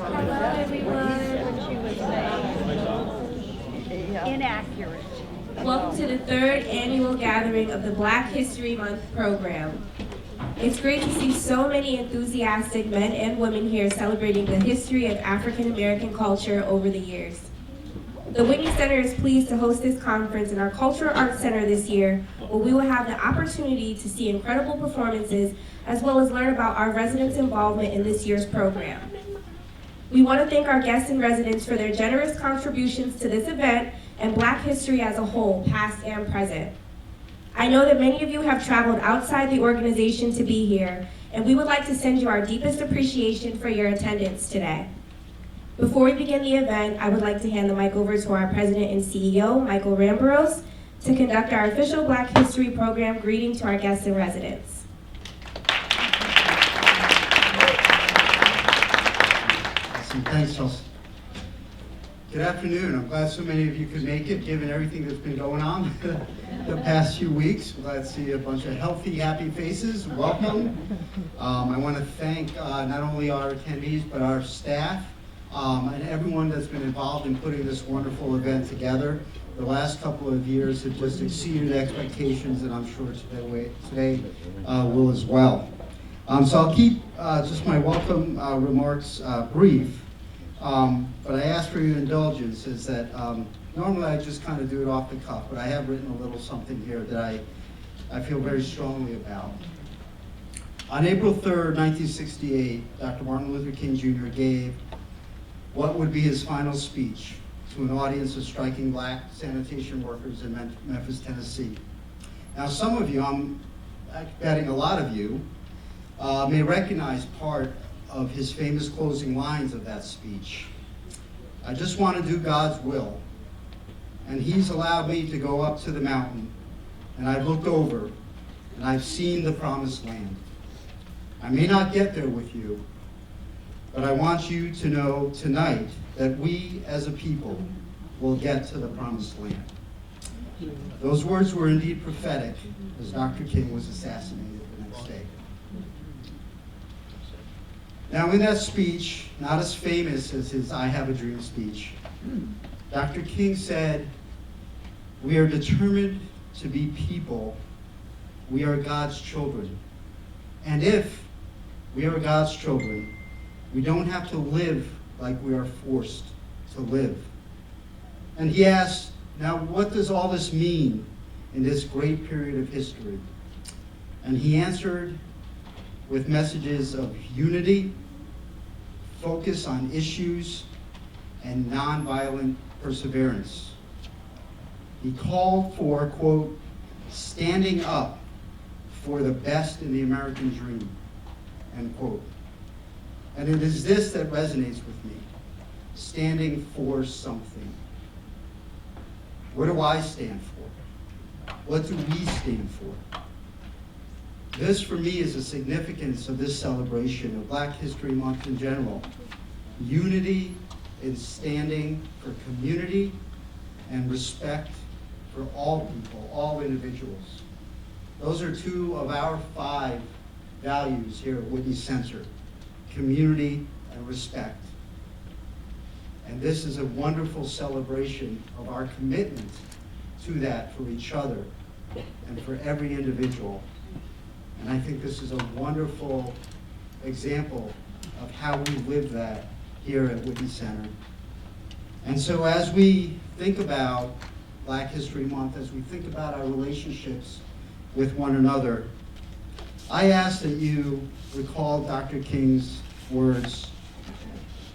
Hello, everyone. Inaccurate. Welcome to the third annual gathering of the Black History Month program. It's great to see so many enthusiastic men and women here celebrating the history of African American culture over the years. The Whitney Center is pleased to host this conference in our Cultural Arts Center this year, where we will have the opportunity to see incredible performances as well as learn about our residents' involvement in this year's program. We want to thank our guests and residents for their generous contributions to this event and Black history as a whole, past and present. I know that many of you have traveled outside the organization to be here, and we would like to send you our deepest appreciation for your attendance today. Before we begin the event, I would like to hand the mic over to our President and CEO, Michael Ramboros, to conduct our official Black History Program greeting to our guests and residents. Awesome. Thanks, Chelsea. Good afternoon. I'm glad so many of you could make it, given everything that's been going on the past few weeks. We're glad to see a bunch of healthy, happy faces. Welcome. I want to thank not only our attendees, but our staff and everyone that's been involved in putting this wonderful event together. The last couple of years have just exceeded expectations, and I'm sure today will as well. So I'll keep just my welcome remarks brief. But I ask for your indulgence is that normally I just kind of do it off the cuff, but I have written a little something here that I feel very strongly about. On April 3rd, 1968, Dr. Martin Luther King Jr. gave what would be his final speech to an audience of striking black sanitation workers in Memphis, Tennessee. Now, some of you, I'm betting a lot of you, may recognize part of his famous closing lines of that speech. I just want to do God's will, and he's allowed me to go up to the mountain, and I've looked over, and I've seen the promised land. I may not get there with you, but I want you to know tonight that we as a people will get to the promised land. Those words were indeed prophetic, as Dr. King was assassinated the next day. Now, in that speech, not as famous as his I Have a Dream speech, Dr. King said, "We are determined to be people. We are God's children. And if we are God's children, we don't have to live like we are forced to live." And he asked, now what does all this mean in this great period of history? And he answered with messages of unity, focus on issues, and nonviolent perseverance. He called for, quote, standing up for the best in the American dream, end quote. And it is this that resonates with me, standing for something. What do I stand for? What do we stand for? This, for me, is the significance of this celebration of Black History Month in general. Unity in standing for community and respect for all people, all individuals. Those are two of our 5 values here at Whitney Center: community and respect. And this is a wonderful celebration of our commitment to that for each other and for every individual. And I think this is a wonderful example of how we live that here at Whitney Center. And so as we think about Black History Month, as we think about our relationships with one another, I ask that you recall Dr. King's words,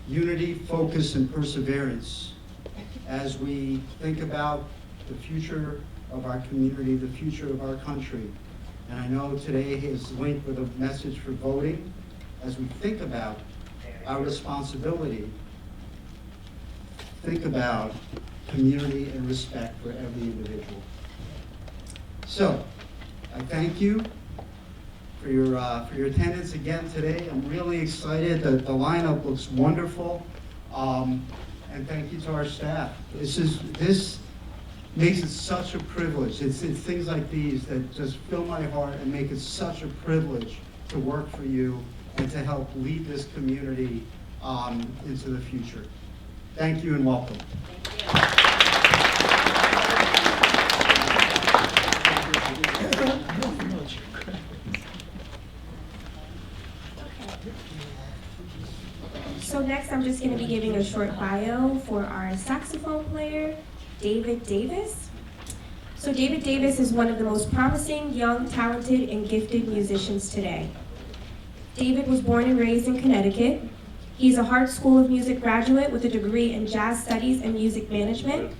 unity, focus, and perseverance, as we think about the future of our community, the future of our country. And I know today is linked with a message for voting. As we think about our responsibility, think about community and respect for every individual. So, I thank you for your attendance again today. I'm really excited. The lineup looks wonderful. And thank you to our staff. This makes it such a privilege. It's things like these that just fill my heart and make it such a privilege to work for you and to help lead this community into the future. Thank you and welcome. So next, I'm just going to be giving a short bio for our saxophone player, David Davis. So David Davis is one of the most promising, young, talented, and gifted musicians today. David was born and raised in Connecticut. He's a Hart School of Music graduate with a degree in jazz studies and music management.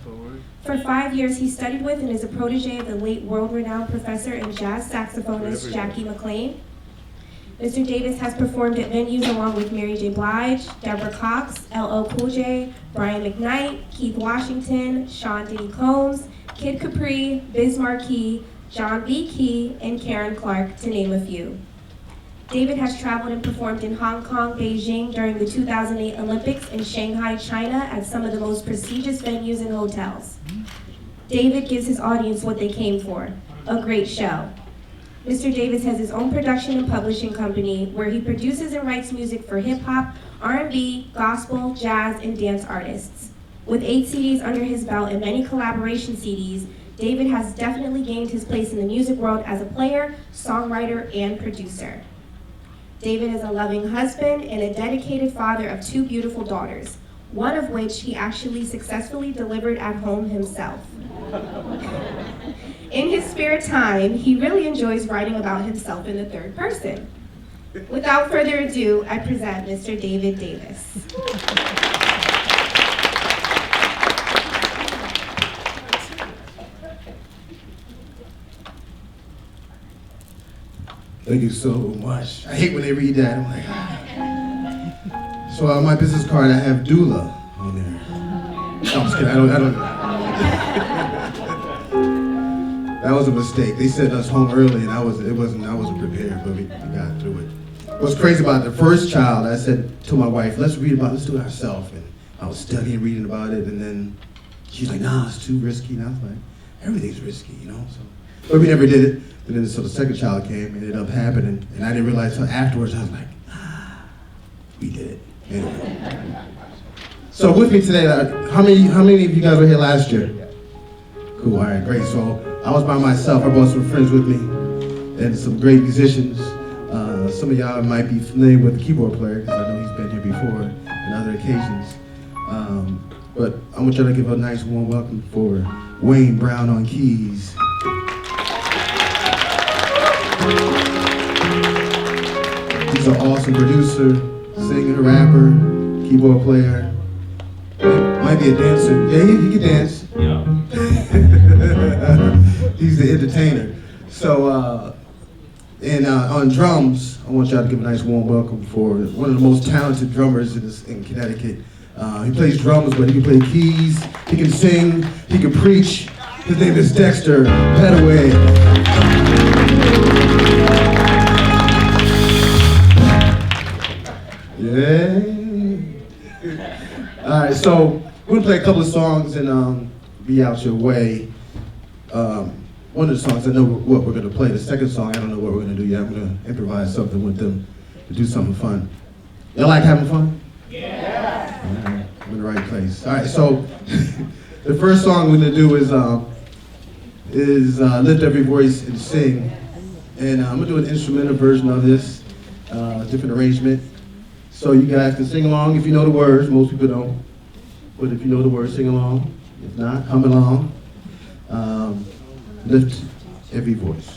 For 5 years, he studied with and is a protege of the late world-renowned professor and jazz saxophonist Jackie McLean. Mr. Davis has performed at venues along with Mary J. Blige, Deborah Cox, LL Cool J, Brian McKnight, Keith Washington, Sean Diddy Combs, Kid Capri, Biz Marquis, John B. Key, and Karen Clark, to name a few. David has traveled and performed in Hong Kong, Beijing during the 2008 Olympics, and Shanghai, China at some of the most prestigious venues and hotels. David gives his audience what they came for, a great show. Mr. Davis has his own production and publishing company where he produces and writes music for hip-hop, R&B, gospel, jazz, and dance artists. With 8 CDs under his belt and many collaboration CDs, David has definitely gained his place in the music world as a player, songwriter, and producer. David is a loving husband and a dedicated father of 2 beautiful daughters, one of which he actually successfully delivered at home himself. In his spare time, he really enjoys writing about himself in the third person. Without further ado, I present Mr. David Davis. Thank you so much. I hate when they read that. I'm like, ah. So on my business card, I have doula on there. No, I'm just kidding. I don't. That was a mistake. They sent us home early, and I wasn't prepared, but we got through it. What's crazy about the first child, I said to my wife, let's do it ourselves. And I was studying, reading about it, and then she's like, nah, it's too risky. And I was like, everything's risky, you know? So, but we never did it. And then so the second child came, and it ended up happening, and I didn't realize until afterwards. I was like, we did it. Anyway. So with me today, how many of you guys were here last year? Cool, all right, great. So I was by myself. I brought some friends with me, and some great musicians. Some of y'all might be familiar with the keyboard player, because I know he's been here before on other occasions. But I want y'all to give a nice warm welcome for Wayne Brown on keys. He's an awesome producer, singer, rapper, keyboard player. Might be a dancer. Yeah, he can dance. Yeah. He's the entertainer. So, and on drums, I want y'all to give a nice warm welcome for one of the most talented drummers in Connecticut. He plays drums, but he can play keys, he can sing, he can preach. His name is Dexter Petaway. Yeah. All right, so we're gonna play a couple of songs and be out your way. One of the songs I know what we're gonna play. The second song I don't know what we're gonna do yet. I'm gonna improvise something with them to do something fun. Y'all like having fun? Yeah. All right, I'm in the right place. All right, so the first song we're gonna do is lift every voice and sing, and I'm gonna do an instrumental version of this, different arrangement. So you guys can sing along if you know the words. Most people don't. But if you know the words, sing along. If not, hum along. Lift every voice.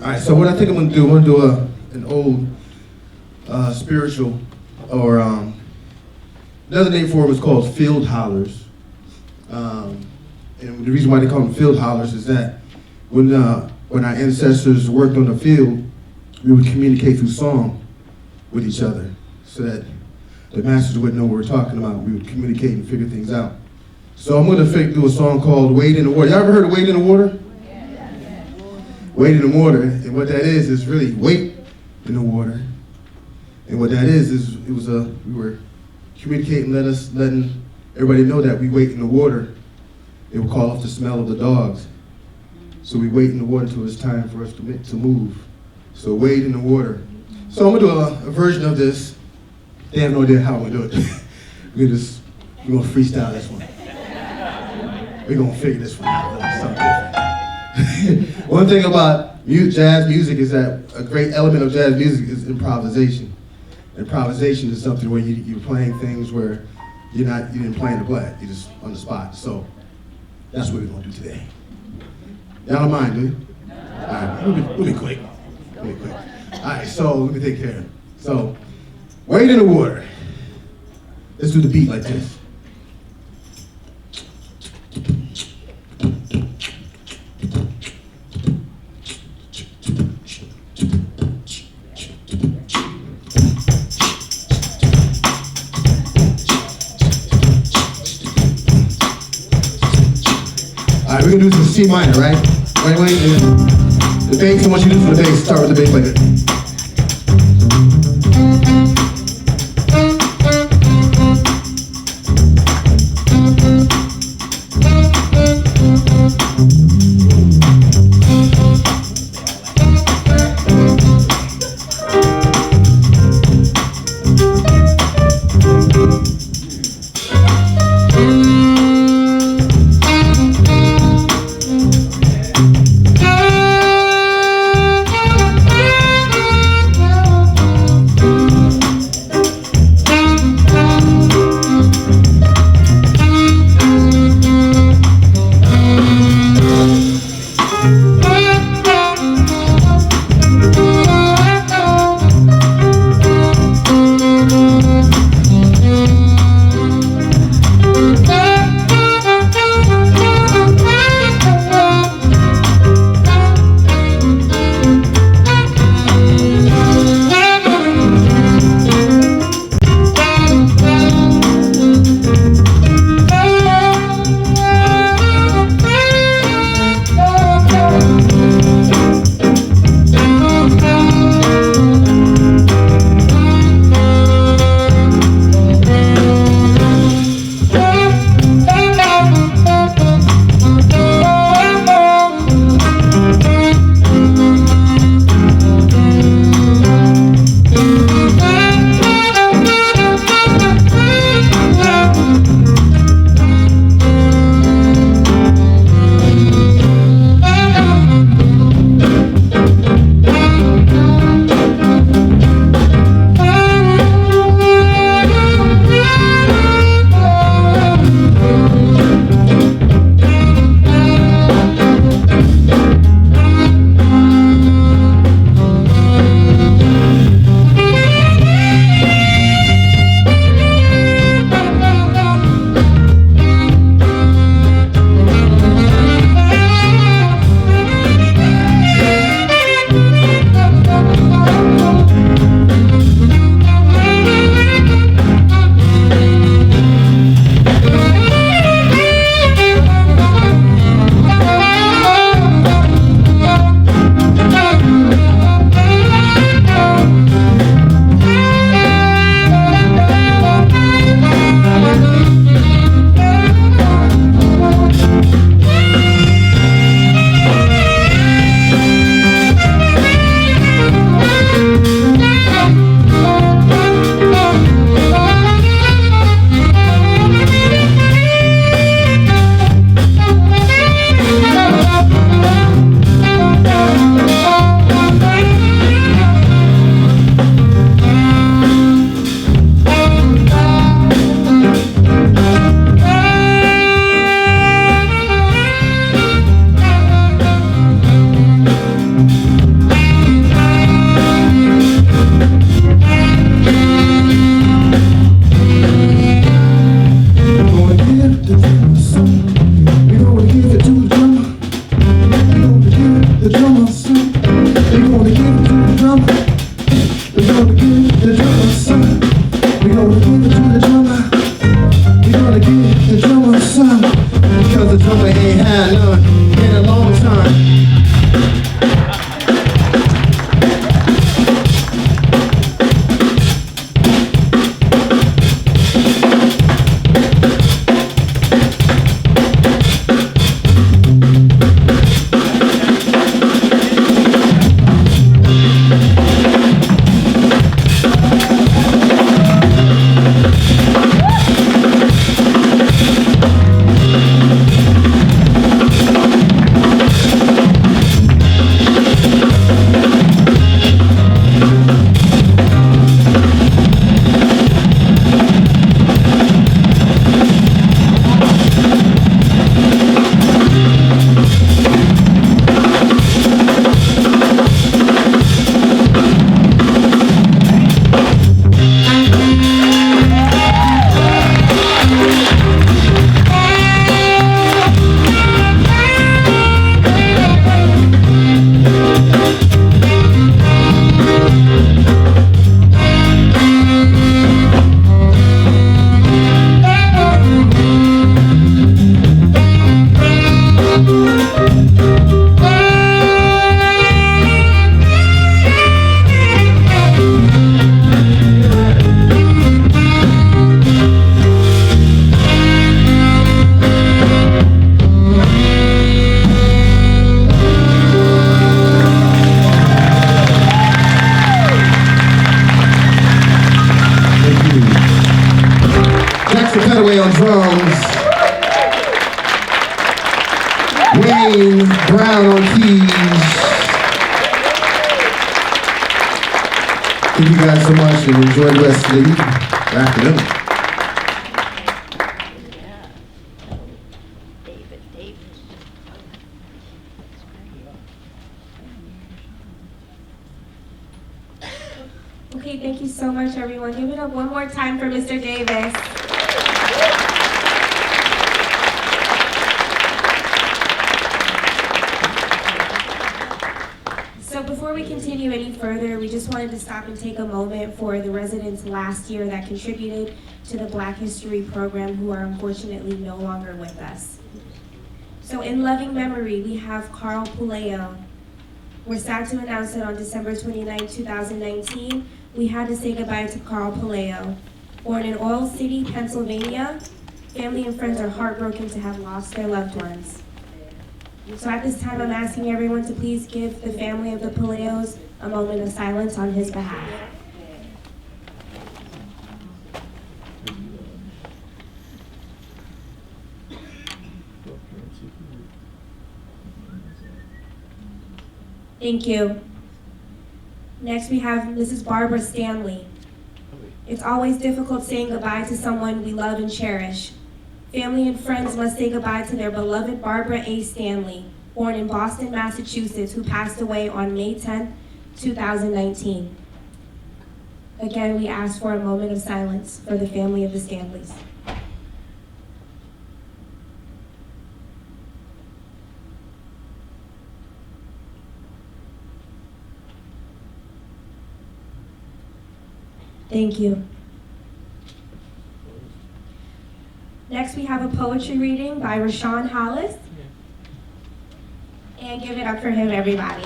All right, so what I think I'm gonna do, an old spiritual, or another name for them is called field hollers. And the reason why they call them field hollers is that when our ancestors worked on the field, we would communicate through song with each other, so that the masters wouldn't know what we're talking about. We would communicate and figure things out. So I'm gonna do a song called "Wade in the Water." Y'all ever heard of "Wade in the Water"? Wade in the water, and what that is really weight in the water. And what that is it was we were communicating, letting everybody know that we wait in the water. It will call off the smell of the dogs. So we wait in the water until it's time for us to move. So wade in the water. So I'm gonna do a version of this. They have no idea how I'm gonna do it. we're gonna freestyle this one. We're gonna figure this one out. Something different. One thing about jazz music is that a great element of jazz music is improvisation. Improvisation is something where you're playing things where you didn't plan to play. You're just on the spot. So that's what we're gonna do today. Y'all don't mind, do you? All right, we'll be quick. We'll be quick. All right, so let me take care of it. So, wade in the water. Let's do the beat like this. All right, we're gonna do some C minor, right? Wait, the bass, I want you to do for the bass. Start with the bass like this. Thank you guys so much and enjoy the rest of the evening, the afternoon. David. Okay, thank you so much, everyone. Give it up one more time for Mr. Davis. So before we continue any further, we just wanted to stop and take a moment for the residents last year that contributed to the Black History program who are unfortunately no longer with us. So in loving memory, we have Carl Puleo. We're sad to announce that on December 29, 2019, we had to say goodbye to Carl Puleo. Born in Oil City, Pennsylvania, family and friends are heartbroken to have lost their loved ones. So at this time, I'm asking everyone to please give the family of the Puleos a moment of silence on his behalf. Thank you. Next, we have Mrs. Barbara Stanley. It's always difficult saying goodbye to someone we love and cherish. Family and friends must say goodbye to their beloved Barbara A. Stanley, born in Boston, Massachusetts, who passed away on May 10, 2019. Again, we ask for a moment of silence for the family of the Stanleys. Thank you. Next, we have a poetry reading by Rashawn Hollis. And give it up for him, everybody.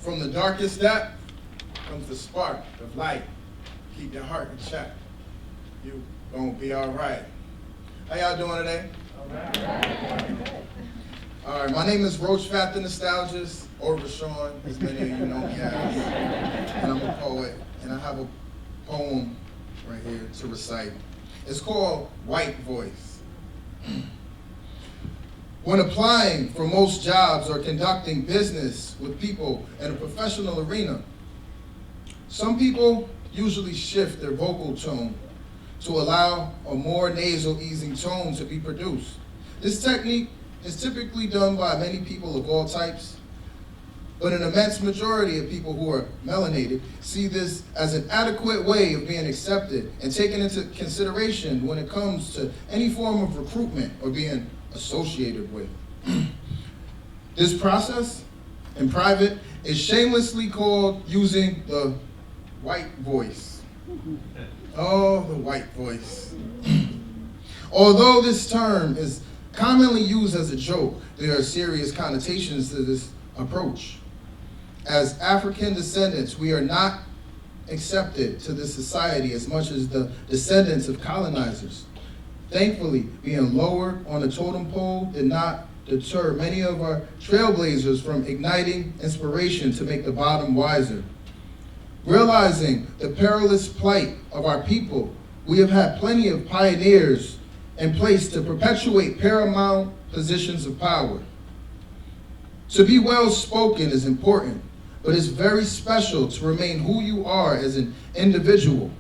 From the darkest depth comes the spark of light. Keep your heart in check. You gonna be all right. How y'all doing today? All right, my name is Roach Fat the Nostalgist, or Rashawn, as many of you know me as. And I'm a poet, and I have a poem right here to recite. It's called White Voice. When applying for most jobs or conducting business with people in a professional arena, some people usually shift their vocal tone to allow a more nasal easing tone to be produced. This technique is typically done by many people of all types, but an immense majority of people who are melanated see this as an adequate way of being accepted and taken into consideration when it comes to any form of recruitment or being associated with. This process, in private, is shamelessly called using the white voice. Oh, the white voice. Although this term is commonly used as a joke, there are serious connotations to this approach. As African descendants, we are not accepted to this society as much as the descendants of colonizers. Thankfully, being lower on the totem pole did not deter many of our trailblazers from igniting inspiration to make the bottom wiser. Realizing the perilous plight of our people, we have had plenty of pioneers in place to perpetuate paramount positions of power. To be well-spoken is important, but it's very special to remain who you are as an individual.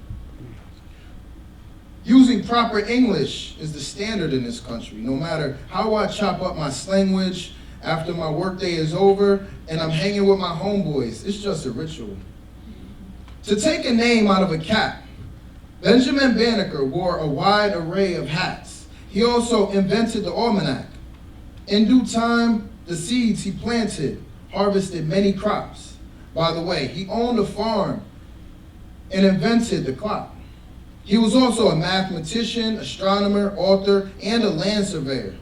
Using proper English is the standard in this country. No matter how I chop up my slanguage after my workday is over and I'm hanging with my homeboys, it's just a ritual. To take a name out of a cap, Benjamin Banneker wore a wide array of hats. He also invented the almanac. In due time, the seeds he planted harvested many crops. By the way, he owned a farm and invented the clock. He was also a mathematician, astronomer, author, and a land surveyor.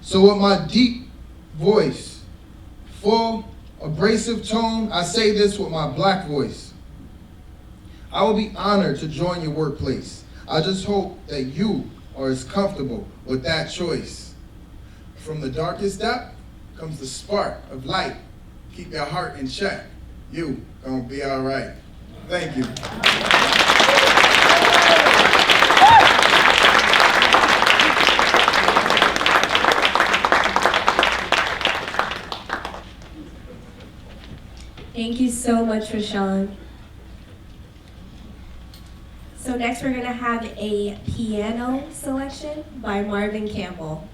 So with my deep voice, full, abrasive tone, I say this with my black voice. I will be honored to join your workplace. I just hope that you are as comfortable with that choice. From the darkest depth comes the spark of light. Keep your heart in check. You gonna be all right. Thank you. so much, Rashawn. So next we're gonna have a piano selection by Marvin Campbell.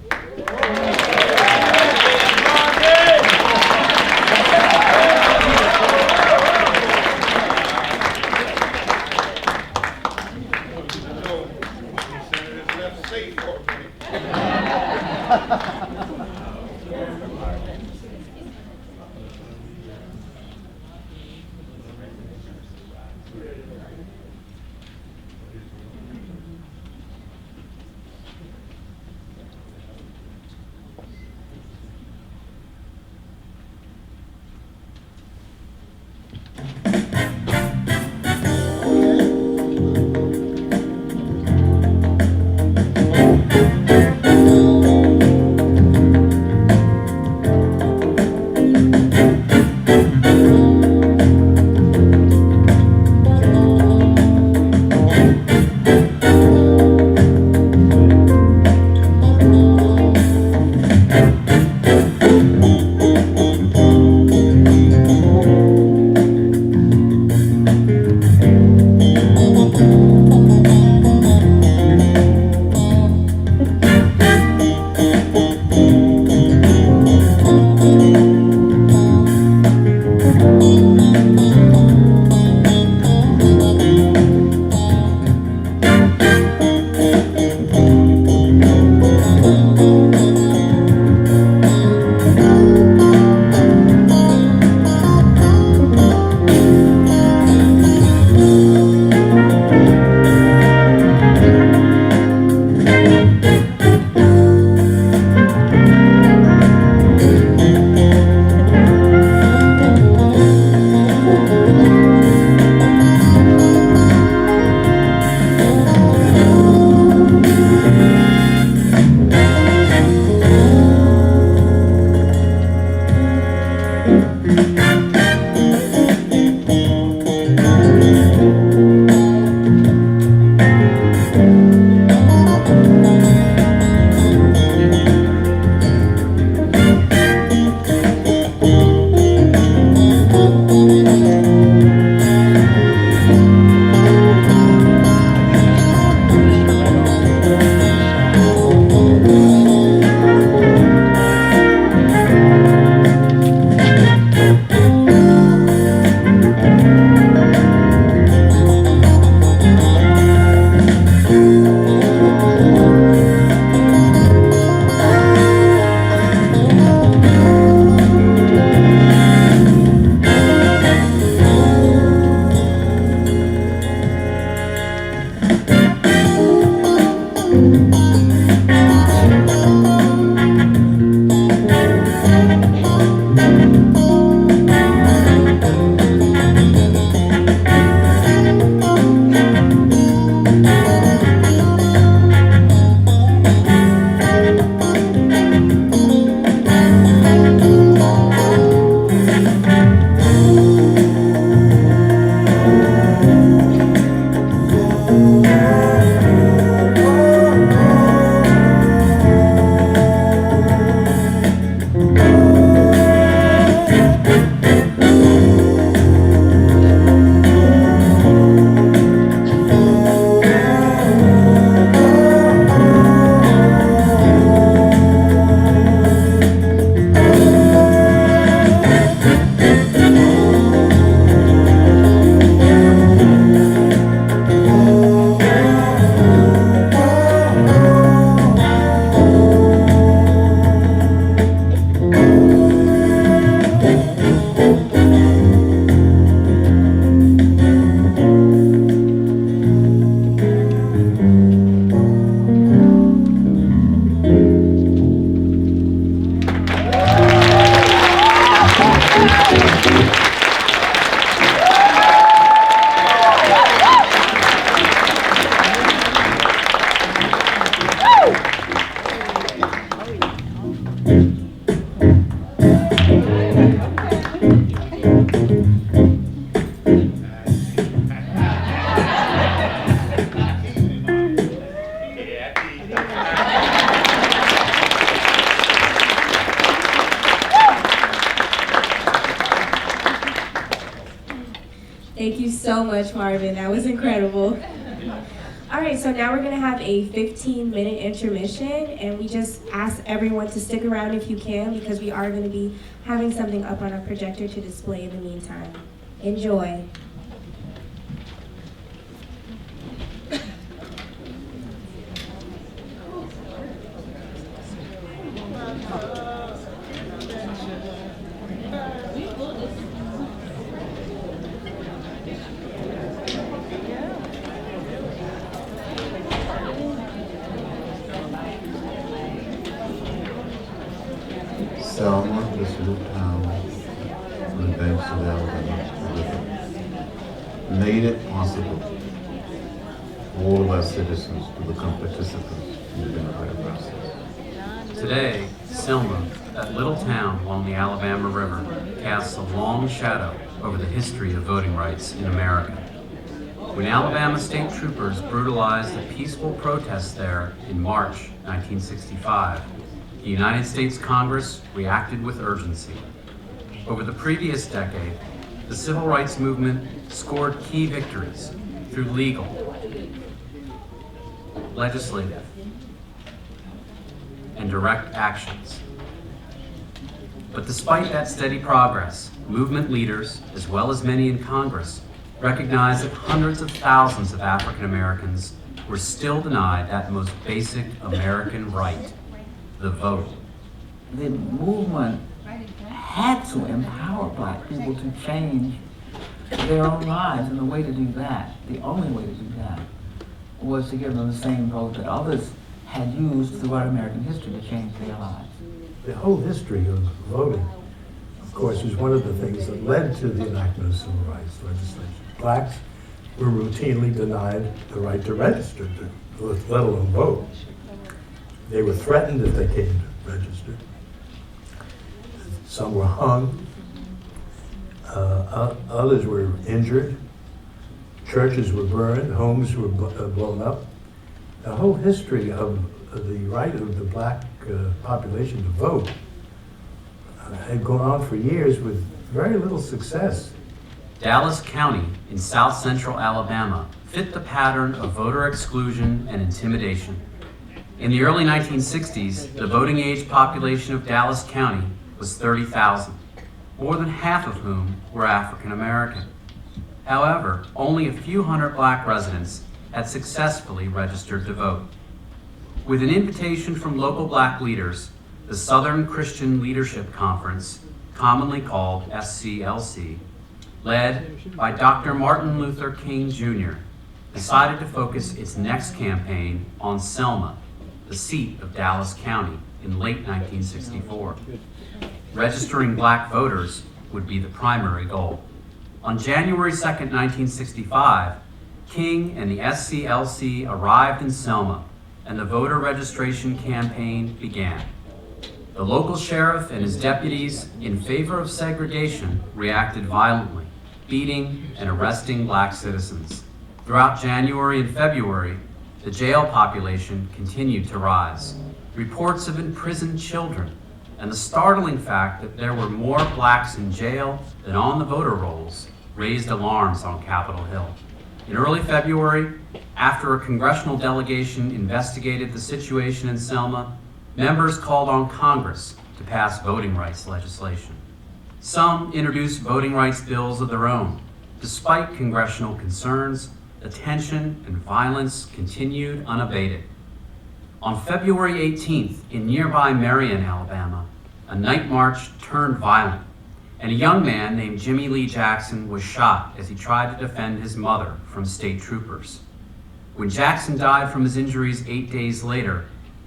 so much, Marvin. That was incredible. All right, so now we're going to have a 15-minute intermission, and we just ask everyone to stick around if you can, because we are going to be having something up on our projector to display in the meantime. Enjoy. Selma, this little town on the banks of the Alabama River, made it possible for all of our citizens to become participants in the democratic process. Today, Selma, that little town along the Alabama River, casts a long shadow over the history of voting rights in America. When Alabama state troopers brutalized a peaceful protest there in March 1965, the United States Congress reacted with urgency. Over the previous decade, the civil rights movement scored key victories through legal, legislative, and direct actions. But despite that steady progress, movement leaders, as well as many in Congress, recognize that hundreds of thousands of African Americans were still denied that most basic American right, the vote. The movement had to empower black people to change their own lives, and the way to do that, the only way to do that, was to give them the same vote that others had used throughout American history to change their lives. The whole history of voting, of course, was one of the things that led to the enactment of civil rights legislation. Blacks were routinely denied the right to register, let alone vote. They were threatened if they came to register. Some were hung. Others were injured. Churches were burned. Homes were blown up. The whole history of the right of the black population to vote had gone on for years with very little success. Dallas County in south central Alabama fit the pattern of voter exclusion and intimidation. In the early 1960s, the voting age population of Dallas County was 30,000, more than half of whom were African American. However, only a few hundred black residents had successfully registered to vote. With an invitation from local black leaders, the Southern Christian Leadership Conference, commonly called SCLC, led by Dr. Martin Luther King Jr., decided to focus its next campaign on Selma, the seat of Dallas County, in late 1964. Registering black voters would be the primary goal. On January 2nd, 1965, King and the SCLC arrived in Selma, and the voter registration campaign began. The local sheriff and his deputies, in favor of segregation, reacted violently, beating and arresting black citizens. Throughout January and February, the jail population continued to rise. Reports of imprisoned children and the startling fact that there were more blacks in jail than on the voter rolls raised alarms on Capitol Hill. In early February, after a congressional delegation investigated the situation in Selma, members called on Congress to pass voting rights legislation. Some introduced voting rights bills of their own. Despite congressional concerns, the tension and violence continued unabated. On February 18th, in nearby Marion, Alabama, a night march turned violent, and a young man named Jimmy Lee Jackson was shot as he tried to defend his mother from state troopers. When Jackson died from his injuries 8 days later,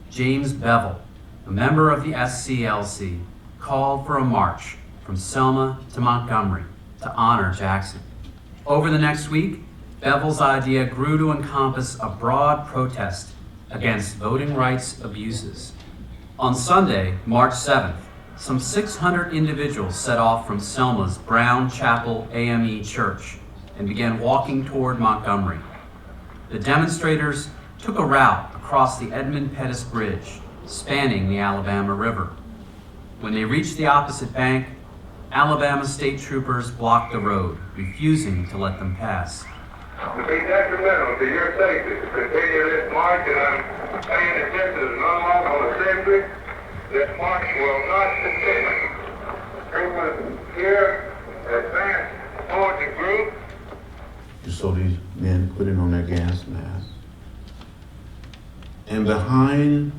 James Bevel, a member of the SCLC, called for a march from Selma to Montgomery to honor Jackson. Over the next week, Bevel's idea grew to encompass a broad protest against voting rights abuses. On Sunday, March 7th, some 600 individuals set off from Selma's Brown Chapel AME Church and began walking toward Montgomery. The demonstrators took a route across the Edmund Pettus Bridge, spanning the Alabama River. When they reached the opposite bank, Alabama state troopers blocked the road, refusing to let them pass. To be detrimental to your safety to continue this march, and I'm saying that this is an unlawful assembly. This march will not continue. Troopers here advance towards the group. You saw these men putting on their gas masks. And behind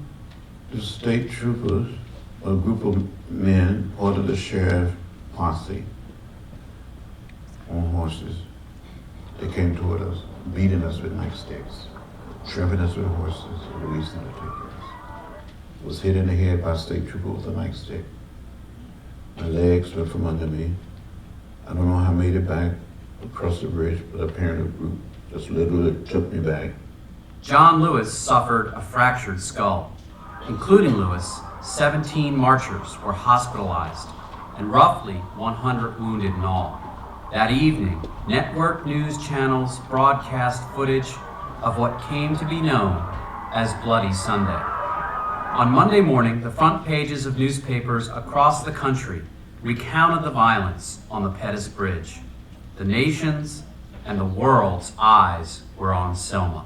the state troopers, a group of men, part of the sheriff posse, on horses. They came toward us, beating us with nightsticks, trampling us with horses, releasing the tickets. Was hit in the head by a state trooper with a nightstick. My legs went from under me. I don't know how I made it back across the bridge, but apparently the group just literally took me back. John Lewis suffered a fractured skull. Including Lewis, 17 marchers were hospitalized and roughly 100 wounded in all. That evening, network news channels broadcast footage of what came to be known as Bloody Sunday. On Monday morning, the front pages of newspapers across the country recounted the violence on the Pettus Bridge. The nation's and the world's eyes were on Selma.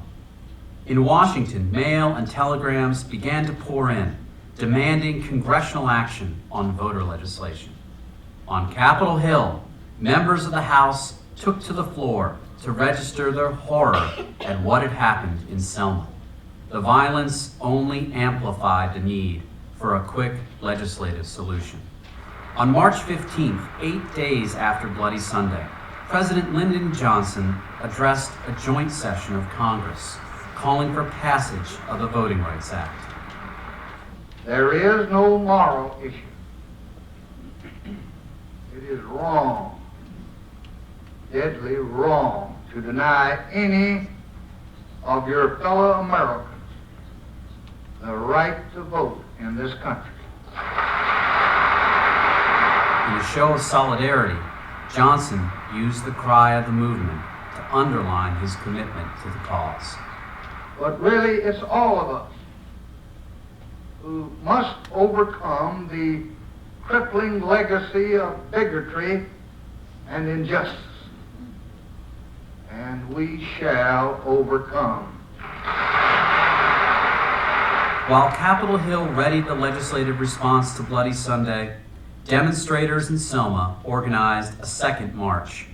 In Washington, mail and telegrams began to pour in, demanding congressional action on voter legislation. On Capitol Hill, members of the House took to the floor to register their horror at what had happened in Selma. The violence only amplified the need for a quick legislative solution. On March 15th, 8 days after Bloody Sunday, President Lyndon Johnson addressed a joint session of Congress, calling for passage of the Voting Rights Act. There is no moral issue. It is wrong, deadly wrong, to deny any of your fellow Americans the right to vote in this country. In a show of solidarity, Johnson used the cry of the movement to underline his commitment to the cause. But really, it's all of us who must overcome the crippling legacy of bigotry and injustice. And we shall overcome. While Capitol Hill readied the legislative response to Bloody Sunday, demonstrators in Selma organized a second march.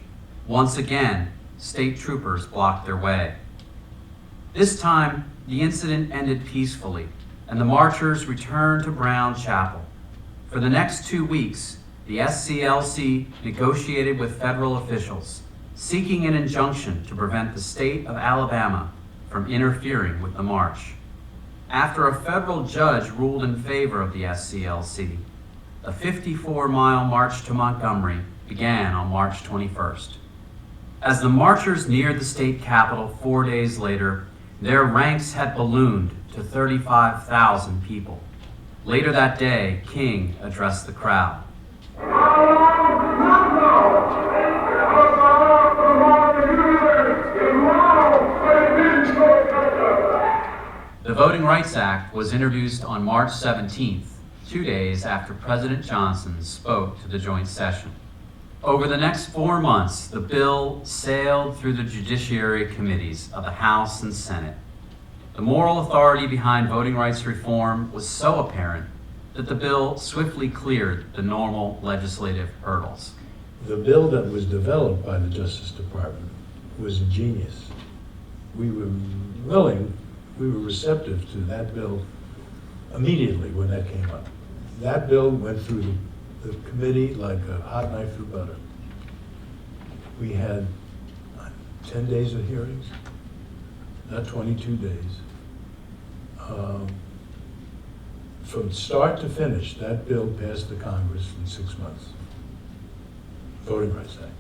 Once again, state troopers blocked their way. This time, the incident ended peacefully, and the marchers returned to Brown Chapel. For the next 2 weeks, the SCLC negotiated with federal officials, seeking an injunction to prevent the state of Alabama from interfering with the march. After a federal judge ruled in favor of the SCLC, the 54-mile march to Montgomery began on March 21st. As the marchers neared the state capitol 4 days later, their ranks had ballooned to 35,000 people. Later that day, King addressed the crowd. The Voting Rights Act was introduced on March 17th, 2 days after President Johnson spoke to the joint session. Over the next 4 months, the bill sailed through the judiciary committees of the House and Senate. The moral authority behind voting rights reform was so apparent that the bill swiftly cleared the normal legislative hurdles. The bill that was developed by the Justice Department was ingenious. We were receptive to that bill immediately when that came up. That bill went through the committee like a hot knife through butter. We had 10 days of hearings, not 22 days. From start to finish, that bill passed the Congress in 6 months. Voting Rights Act.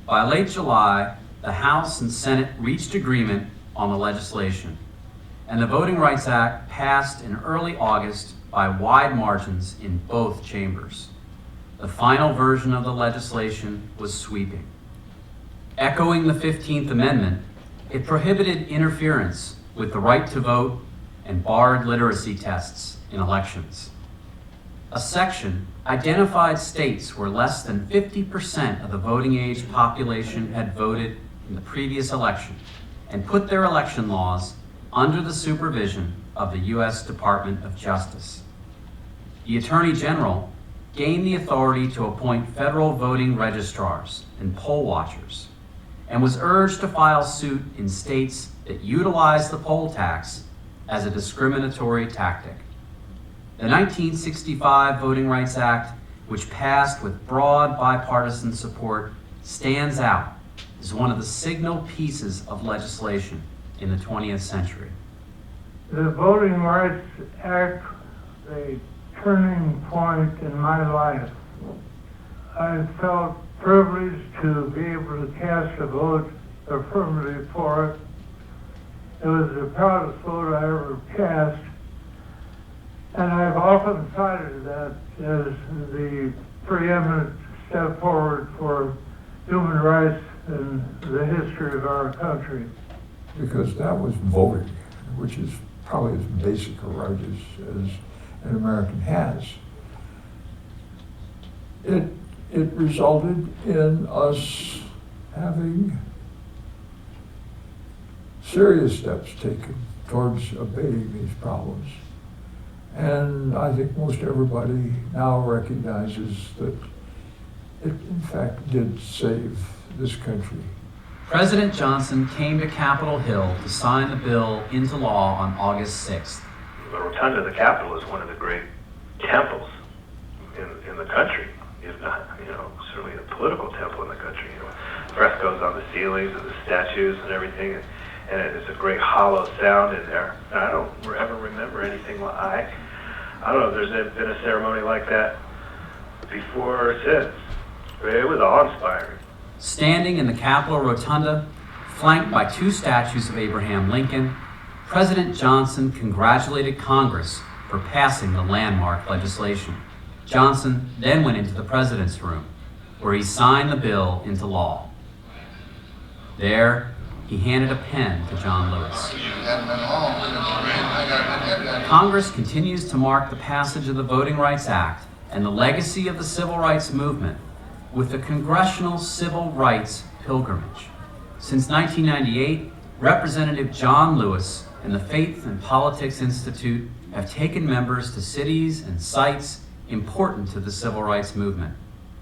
By late July, the House and Senate reached agreement on the legislation, and the Voting Rights Act passed in early August by wide margins in both chambers. The final version of the legislation was sweeping. Echoing the 15th Amendment, it prohibited interference with the right to vote and barred literacy tests in elections. a section identified states where less than 50% of the voting age population had voted in the previous election and put their election laws under the supervision of the U.S. Department of Justice. The Attorney General gained the authority to appoint federal voting registrars and poll watchers, and was urged to file suit in states that utilized the poll tax as a discriminatory tactic. The 1965 Voting Rights Act, which passed with broad bipartisan support, stands out as one of the signal pieces of legislation in the 20th century. The Voting Rights Act, a turning point in my life. I felt privileged to be able to cast a vote affirmative for it. It was the proudest vote I ever cast, and I've often cited that as the preeminent step forward for human rights in the history of our country. Because that was voting, which is probably as basic a right as an American has. It resulted in us having serious steps taken towards abating these problems. And I think most everybody now recognizes that it in fact did save this country. President Johnson came to Capitol Hill to sign the bill into law on August 6th. The rotunda of the Capitol is one of the great temples in the country, if not, certainly a political temple in the country. Frescoes on the ceilings and the statues and everything, and it's a great hollow sound in there. And I don't ever remember anything like I don't know if there's been a ceremony like that before or since. It was awe-inspiring. Standing in the Capitol Rotunda, flanked by two statues of Abraham Lincoln, President Johnson congratulated Congress for passing the landmark legislation. Johnson then went into the President's room, where he signed the bill into law. There, he handed a pen to John Lewis. Congress continues to mark the passage of the Voting Rights Act and the legacy of the Civil Rights Movement with the Congressional Civil Rights Pilgrimage. Since 1998, Representative John Lewis and the Faith and Politics Institute have taken members to cities and sites important to the civil rights movement.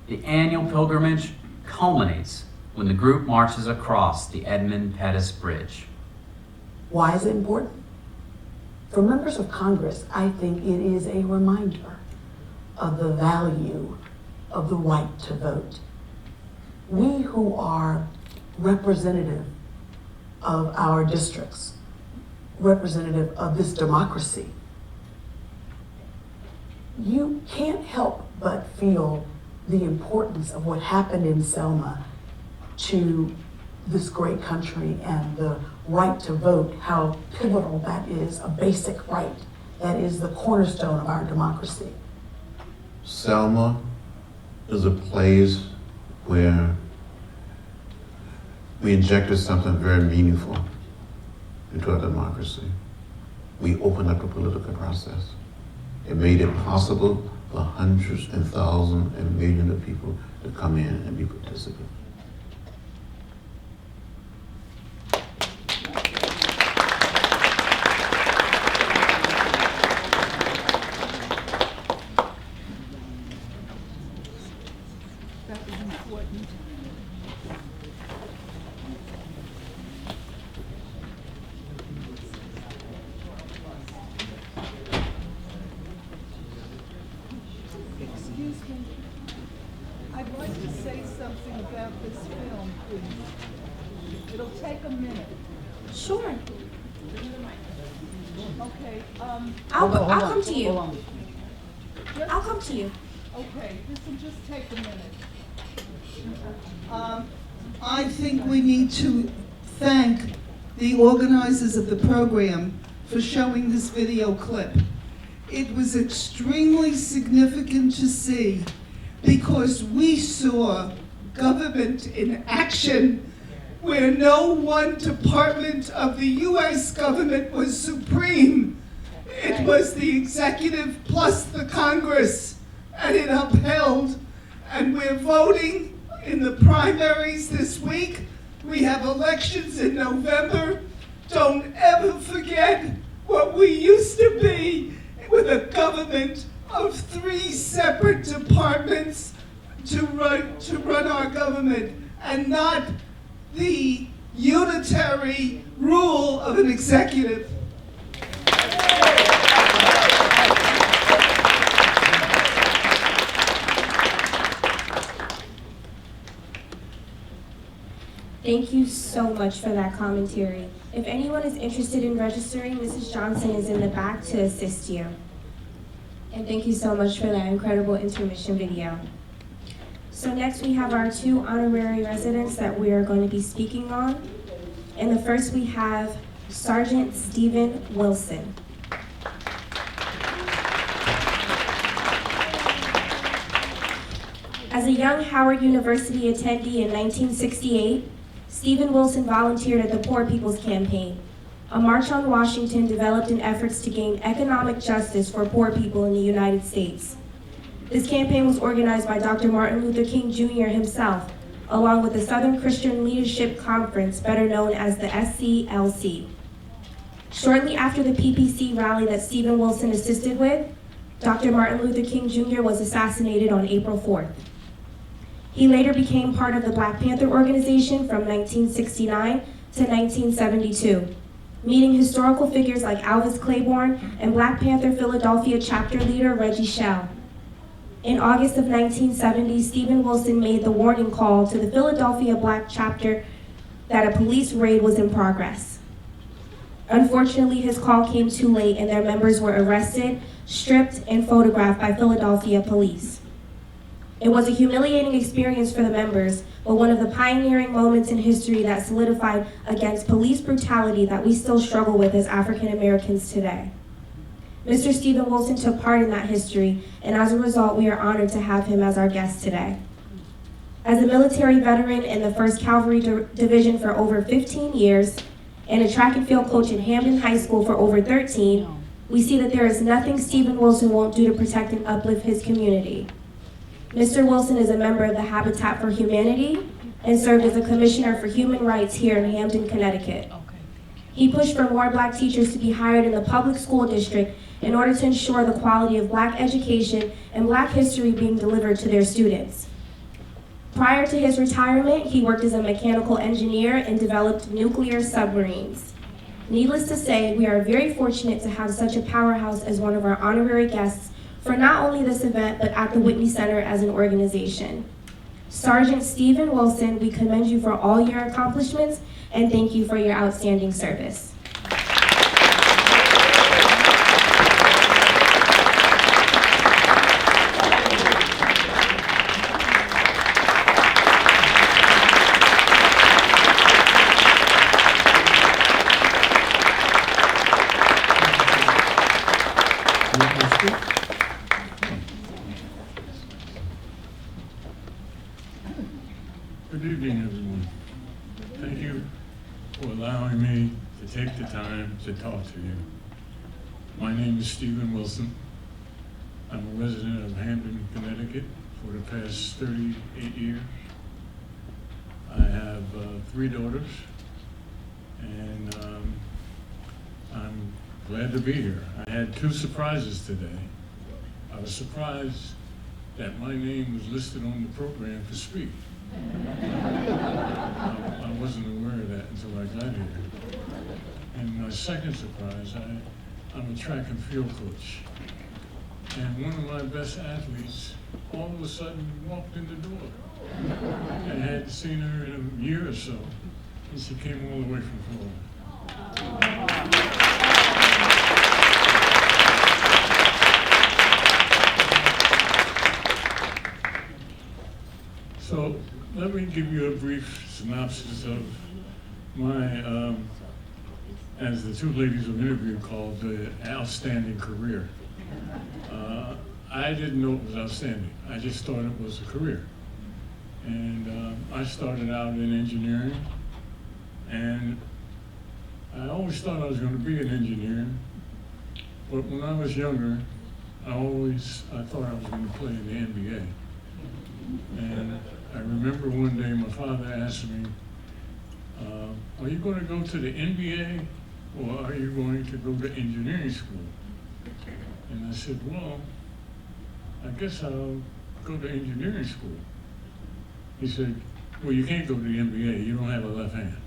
The annual pilgrimage culminates when the group marches across the Edmund Pettus Bridge. Why is it important? For members of Congress, I think it is a reminder of the value of the right to vote. We who are representative of our districts, representative of this democracy, you can't help but feel the importance of what happened in Selma to this great country and the right to vote, how pivotal that is, a basic right that is the cornerstone of our democracy. Selma is a place where we injected something very meaningful into our democracy. We opened up the political process. It made it possible for hundreds and thousands and millions of people to come in and be participants. Excuse me. I'd like to say something about this film, please. It'll take a minute. Sure. Okay, I'll come to you. just- I'll come to you. Okay, this will just take a minute. I think we need to thank the organizers of the program for showing this video clip. It was extremely significant to see because we saw government in action where no one department of the U.S. government was supreme. It was the executive plus the Congress. and it upheld. And we're voting in the primaries this week. We have elections in November. Don't ever forget what we used to be with a government of 3 separate departments to run our government, and not the unitary rule of an executive. Thank you so much for that commentary. If anyone is interested in registering, Mrs. Johnson is in the back to assist you. And thank you so much for that incredible intermission video. So next we have our 2 honorary residents that we are going to be speaking on. And the first we have Sergeant Stephen Wilson. As a young Howard University attendee in 1968, Stephen Wilson volunteered at the Poor People's Campaign. A march on Washington developed in efforts to gain economic justice for poor people in the United States. This campaign was organized by Dr. Martin Luther King Jr. himself, along with the Southern Christian Leadership Conference, better known as the SCLC. Shortly after the PPC rally that Stephen Wilson assisted with, Dr. Martin Luther King Jr. was assassinated on April 4th. He later became part of the Black Panther organization from 1969 to 1972, meeting historical figures like Alvis Claiborne and Black Panther Philadelphia chapter leader Reggie Shell. In August of 1970, Stephen Wilson made the warning call to the Philadelphia Black chapter that a police raid was in progress. Unfortunately, his call came too late and their members were arrested, stripped, and photographed by Philadelphia police. It was a humiliating experience for the members, but one of the pioneering moments in history that solidified against police brutality that we still struggle with as African Americans today. Mr. Stephen Wilson took part in that history, and as a result, we are honored to have him as our guest today. As a military veteran in the 1st Cavalry Division for over 15 years, and a track and field coach at Hamden High School for over 13, we see that there is nothing Stephen Wilson won't do to protect and uplift his community. Mr. Wilson is a member of the Habitat for Humanity and served as a commissioner for human rights here in Hamden, Connecticut. He pushed for more Black teachers to be hired in the public school district in order to ensure the quality of Black education and Black history being delivered to their students. Prior to his retirement, he worked as a mechanical engineer and developed nuclear submarines. Needless to say, we are very fortunate to have such a powerhouse as one of our honorary guests for not only this event, but at the Whitney Center as an organization. Sergeant Stephen Wilson, we commend you for all your accomplishments and thank you for your outstanding service. Good evening, everyone. Thank you for allowing me to take the time to talk to you. My name is Stephen Wilson. I'm a resident of Hamden, Connecticut for the past 38 years. I have 3 daughters, and I'm glad to be here. I had 2 surprises today. I was surprised that my name was listed on the program to speak. I wasn't aware of that until I got here. And my second surprise, I'm a track and field coach. And one of my best athletes all of a sudden walked in the door. I hadn't seen her in a year or so, and she came all the way from Florida. So let me give you a brief synopsis of my, as the 2 ladies of interview called, the outstanding career. I didn't know it was outstanding. I just thought it was a career. And I started out in engineering, and I always thought I was going to be an engineer, but when I was younger, I thought I was going to play in the NBA. And I remember one day my father asked me, are you going to go to the NBA or are you going to go to engineering school? And I said, well, I guess I'll go to engineering school. He said, well, you can't go to the NBA, you don't have a left hand.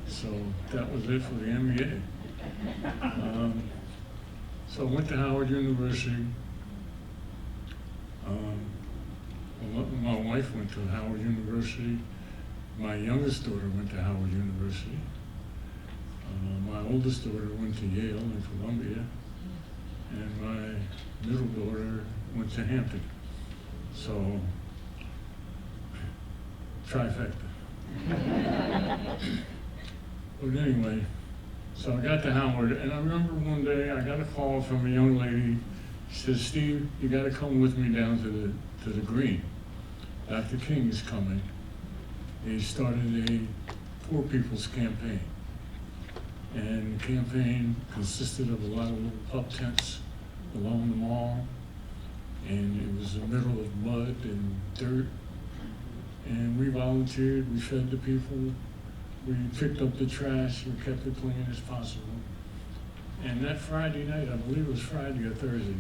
So that was it for the NBA. So I went to Howard University. My wife went to Howard University. My youngest daughter went to Howard University. My oldest daughter went to Yale and Columbia. And my middle daughter went to Hampton. So, trifecta. But anyway, so I got to Howard, and I remember one day I got a call from a young lady. She said, Steve, you got to come with me down to the Green. Dr. King is coming. He started a poor people's campaign. And the campaign consisted of a lot of little pup tents along the mall. And it was in the middle of mud and dirt. And we volunteered, we fed the people, we picked up the trash, we kept it clean as possible. And that Friday night, I believe it was Friday or Thursday,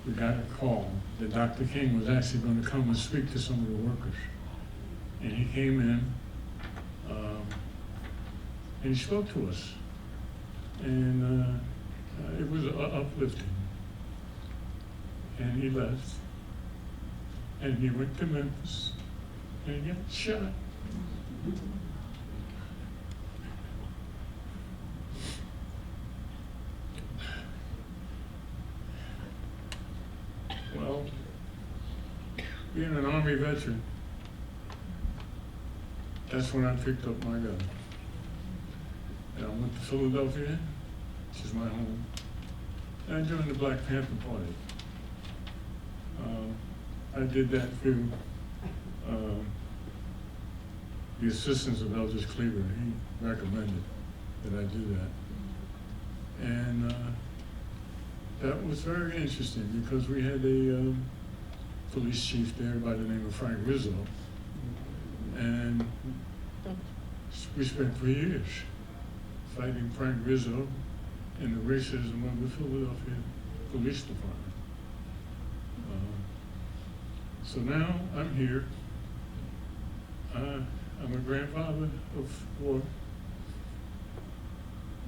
we got a call that Dr. King was actually going to come and speak to some of the workers. And he came in, and he spoke to us. And it was uplifting. And he left, and he went to Memphis, and he got shot. Well, being an Army veteran, that's when I picked up my gun. And I went to Philadelphia, which is my home, and I joined the Black Panther Party. I did that through the assistance of Eldridge Cleaver. He recommended that I do that. And that was very interesting because we had a police chief there by the name of Frank Rizzo. And we spent 3 years fighting Frank Rizzo and the racism of the Philadelphia Police Department. So now I'm here. I'm a grandfather of 4.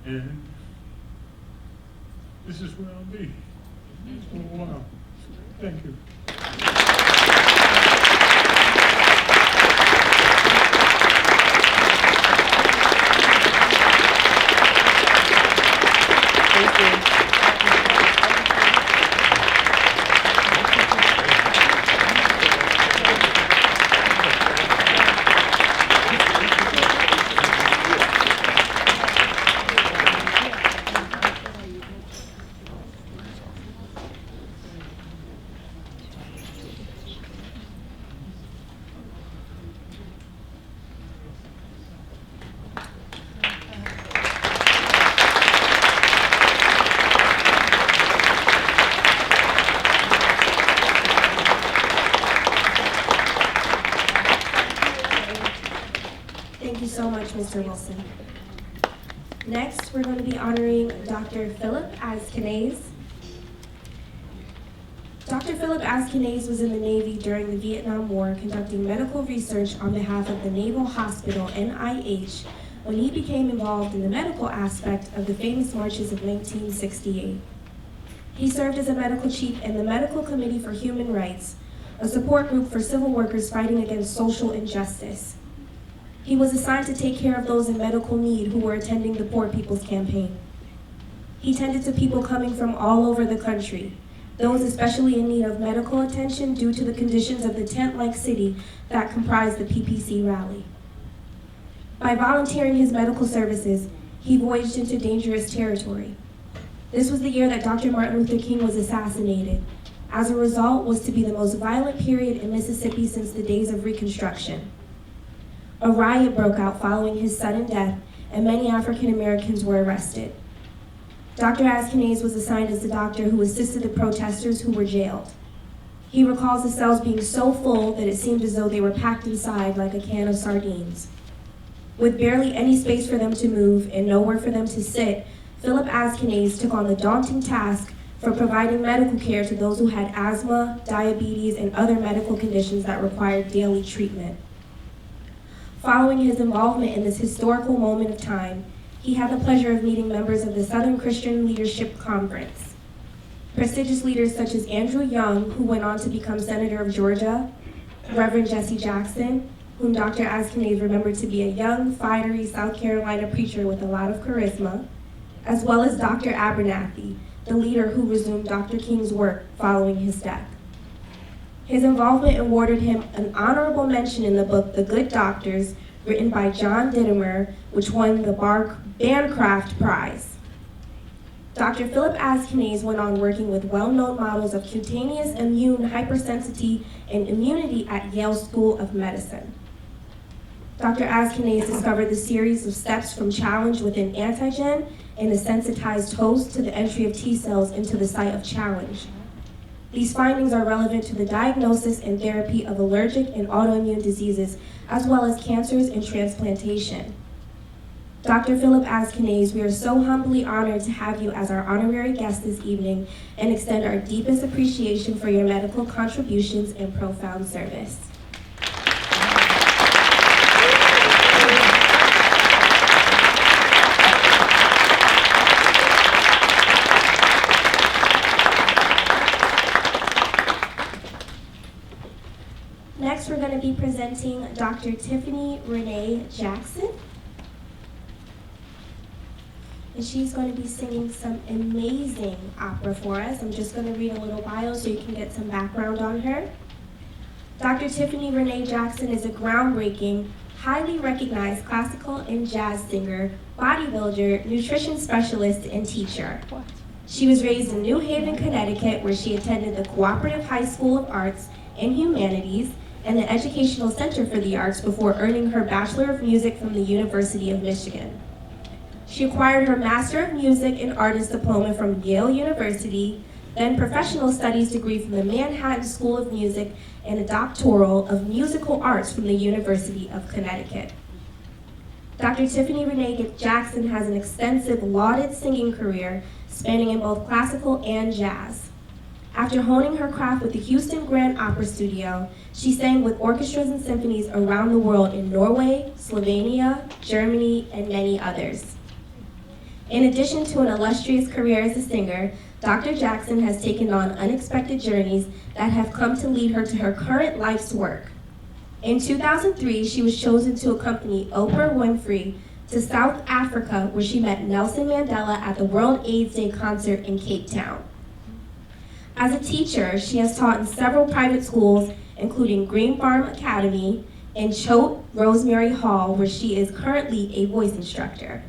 And this is where I'll be for a while. Thank you. Thank you so much, Mr. Wilson. Next, we're going to be honoring Dr. Philip Askenase. Dr. Philip Askenase was in the Navy during the Vietnam War conducting medical research on behalf of the Naval Hospital, NIH, when he became involved in the medical aspect of the famous marches of 1968. He served as a medical chief in the Medical Committee for Human Rights, a support group for civil workers fighting against social injustice. He was assigned to take care of those in medical need who were attending the Poor People's Campaign. He tended to people coming from all over the country, those especially in need of medical attention due to the conditions of the tent-like city that comprised the PPC rally. By volunteering his medical services, he voyaged into dangerous territory. This was the year that Dr. Martin Luther King was assassinated. As a result, was to be the most violent period in Mississippi since the days of Reconstruction. A riot broke out following his sudden death, and many African Americans were arrested. Dr. Askanase was assigned as the doctor who assisted the protesters who were jailed. He recalls the cells being so full that it seemed as though they were packed inside like a can of sardines. With barely any space for them to move and nowhere for them to sit, Philip Askanase took on the daunting task for providing medical care to those who had asthma, diabetes, and other medical conditions that required daily treatment. Following his involvement in this historical moment of time, he had the pleasure of meeting members of the Southern Christian Leadership Conference. Prestigious leaders such as Andrew Young, who went on to become Senator of Georgia, Reverend Jesse Jackson, whom Dr. Askanase remembered to be a young, fiery South Carolina preacher with a lot of charisma, as well as Dr. Abernathy, the leader who resumed Dr. King's work following his death. His involvement awarded him an honorable mention in the book The Good Doctors, written by John Didimer, which won the Bancroft Prize. Dr. Philip Askanase went on working with well-known models of cutaneous immune hypersensitivity and immunity at Yale School of Medicine. Dr. Askanase discovered the series of steps from challenge with an antigen and a sensitized host to the entry of T cells into the site of challenge. These findings are relevant to the diagnosis and therapy of allergic and autoimmune diseases, as well as cancers and transplantation. Dr. Philip Askanase, we are so humbly honored to have you as our honorary guest this evening and extend our deepest appreciation for your medical contributions and profound service. Next, we're going to be presenting Dr. Tiffany Renee Jackson. And she's going to be singing some amazing opera for us. I'm just going to read a little bio so you can get some background on her. Dr. Tiffany Renee Jackson is a groundbreaking, highly recognized classical and jazz singer, bodybuilder, nutrition specialist, and teacher. She was raised in New Haven, Connecticut, where she attended the Cooperative High School of Arts and Humanities and the Educational Center for the Arts before earning her Bachelor of Music from the University of Michigan. She acquired her Master of Music and Artist diploma from Yale University, then Professional Studies degree from the Manhattan School of Music, and a doctoral of Musical Arts from the University of Connecticut. Dr. Tiffany Renee Jackson has an extensive lauded singing career spanning in both classical and jazz. After honing her craft with the Houston Grand Opera Studio, she sang with orchestras and symphonies around the world in Norway, Slovenia, Germany, and many others. In addition to an illustrious career as a singer, Dr. Jackson has taken on unexpected journeys that have come to lead her to her current life's work. In 2003, she was chosen to accompany Oprah Winfrey to South Africa, where she met Nelson Mandela at the World AIDS Day concert in Cape Town. As a teacher, she has taught in several private schools, including Green Farm Academy and Choate Rosemary Hall, where she is currently a voice instructor.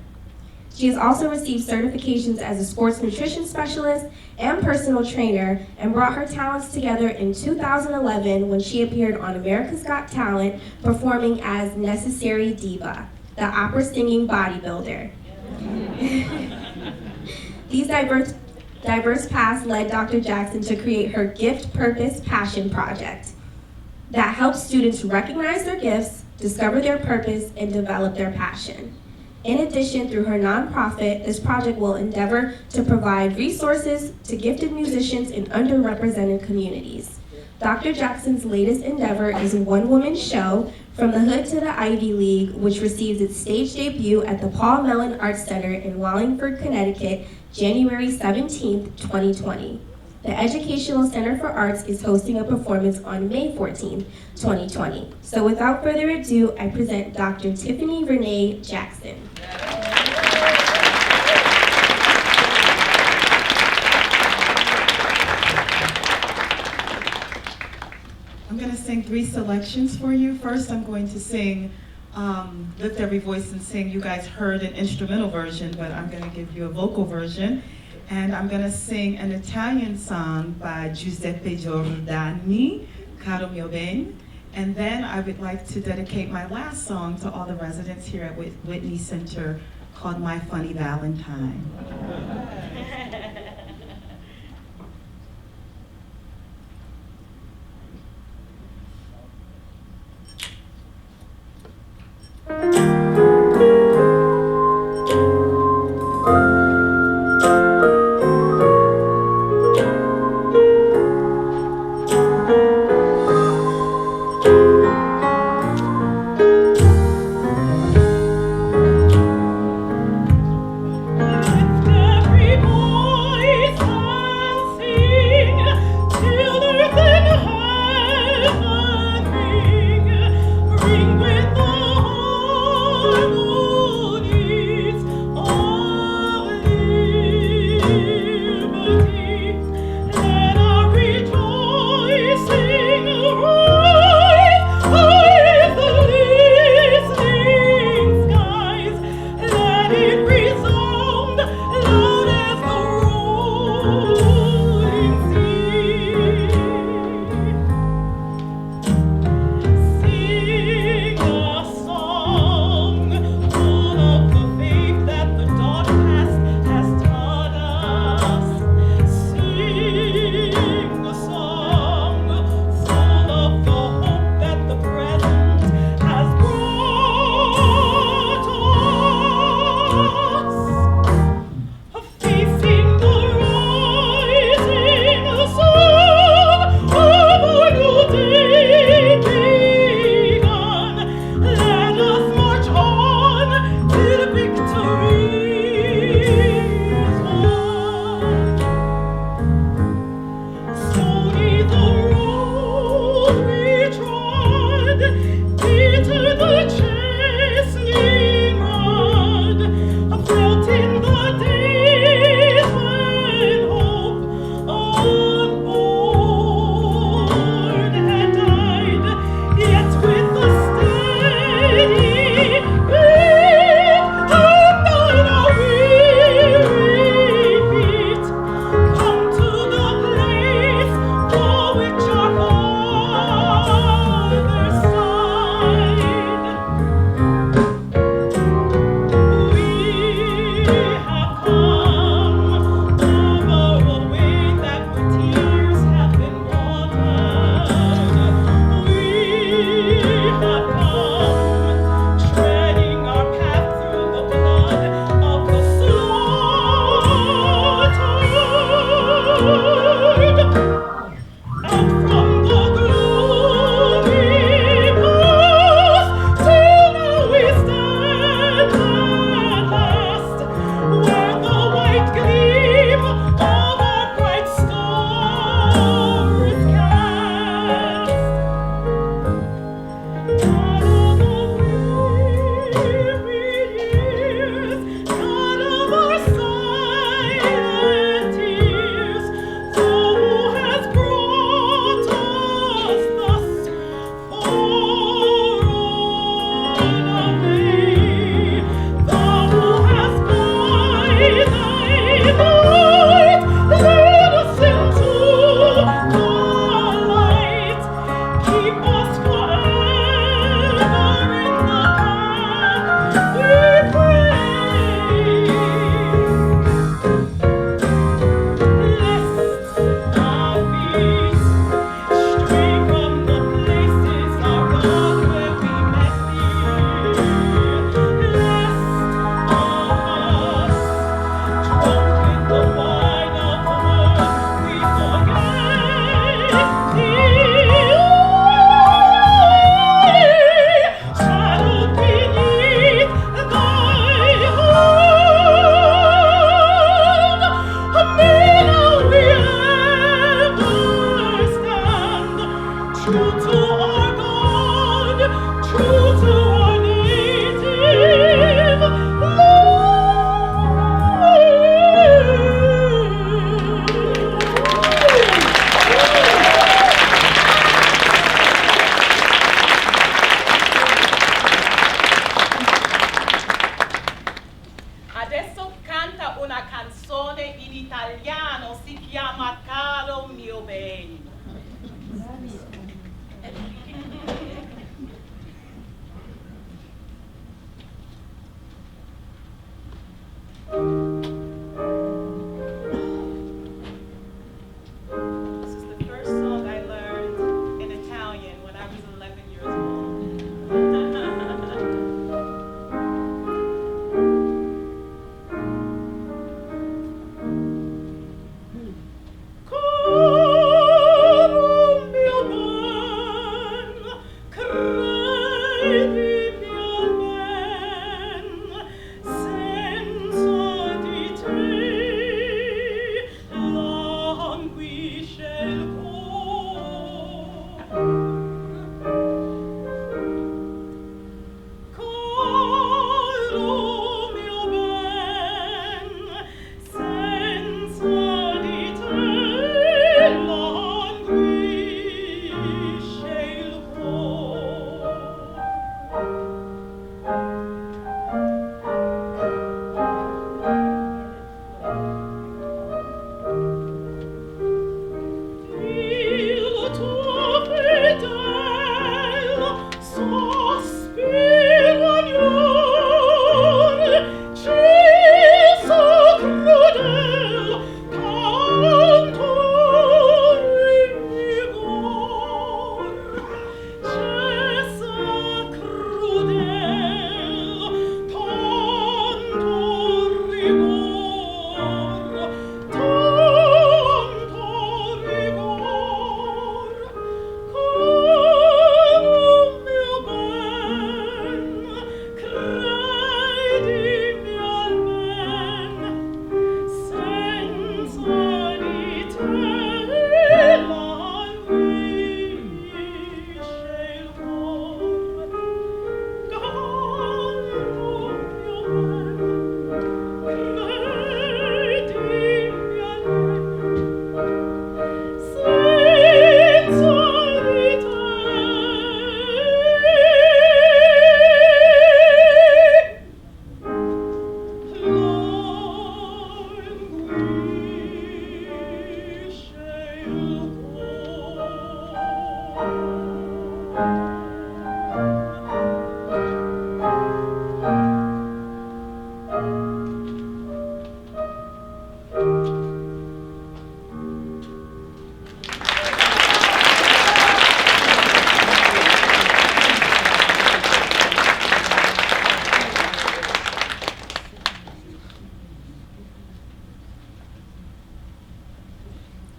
She has also received certifications as a sports nutrition specialist and personal trainer, and brought her talents together in 2011 when she appeared on America's Got Talent, performing as Necessary Diva, the opera singing bodybuilder. These diverse paths led Dr. Jackson to create her Gift, Purpose, Passion project that helps students recognize their gifts, discover their purpose, and develop their passion. In addition, through her nonprofit, this project will endeavor to provide resources to gifted musicians in underrepresented communities. Dr. Jackson's latest endeavor is a one-woman show, From the Hood to the Ivy League, which receives its stage debut at the Paul Mellon Arts Center in Wallingford, Connecticut, January 17, 2020. The Educational Center for Arts is hosting a performance on May 14, 2020. So without further ado, I present Dr. Tiffany Renee Jackson. I'm going to sing 3 selections for you. First, I'm going to sing Lift Every Voice and Sing. You guys heard an instrumental version, but I'm going to give you a vocal version. And I'm going to sing an Italian song by Giuseppe Giordani, Caro mio ben. And then I would like to dedicate my last song to all the residents here at Whitney Center called My Funny Valentine.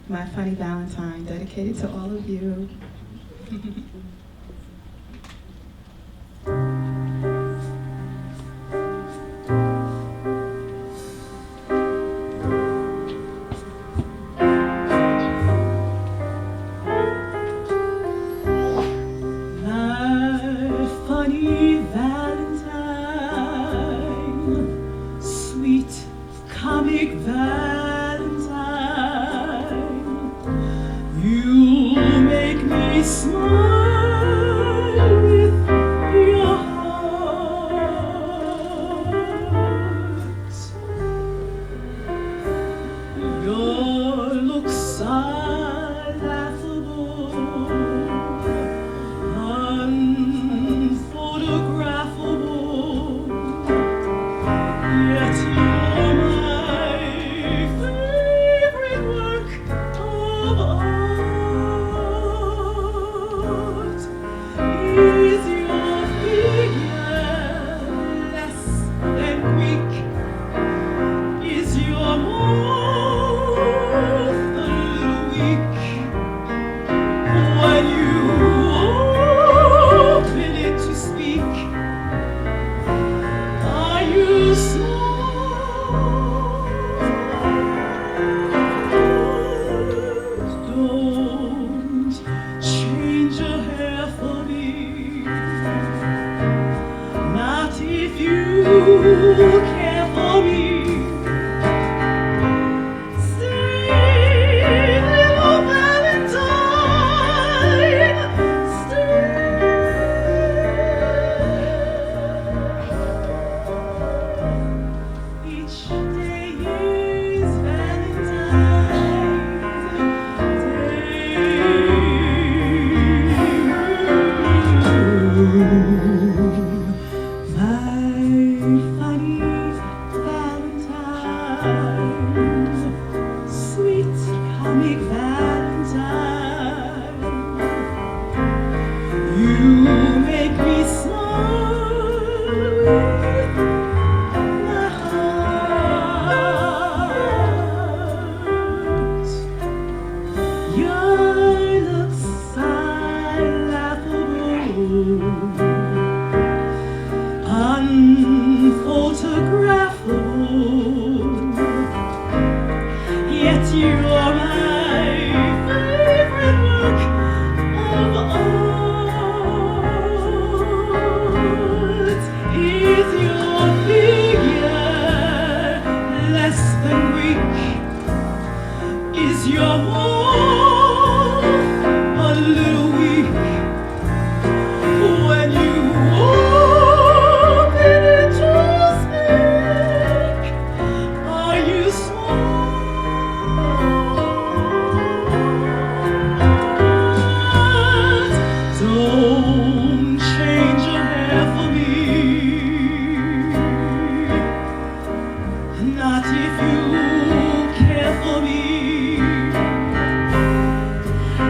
My Funny Valentine, dedicated to all of you. My funny Valentine, sweet comic Valentine, you make me smile with your heart. Your looks are laughable, unphotographable, yet you're my favorite work of art. Is your figure less than Greek? Is your mouth a little weak? When you open it to speak, are you smart? Don't change your hair for me, not if you care for me. Stay, little Valentine, stay. Each day is Valentine's Day. My funny Valentine, sweet comic Valentine, you make me smile with my heart. Your looks are laughable, unphotographable, yet you are my favorite work of art. Is your figure less than Greek? Is your mouth a little weak? When you open it to speak, are you smart? Don't change your hair for me, not if you care for me.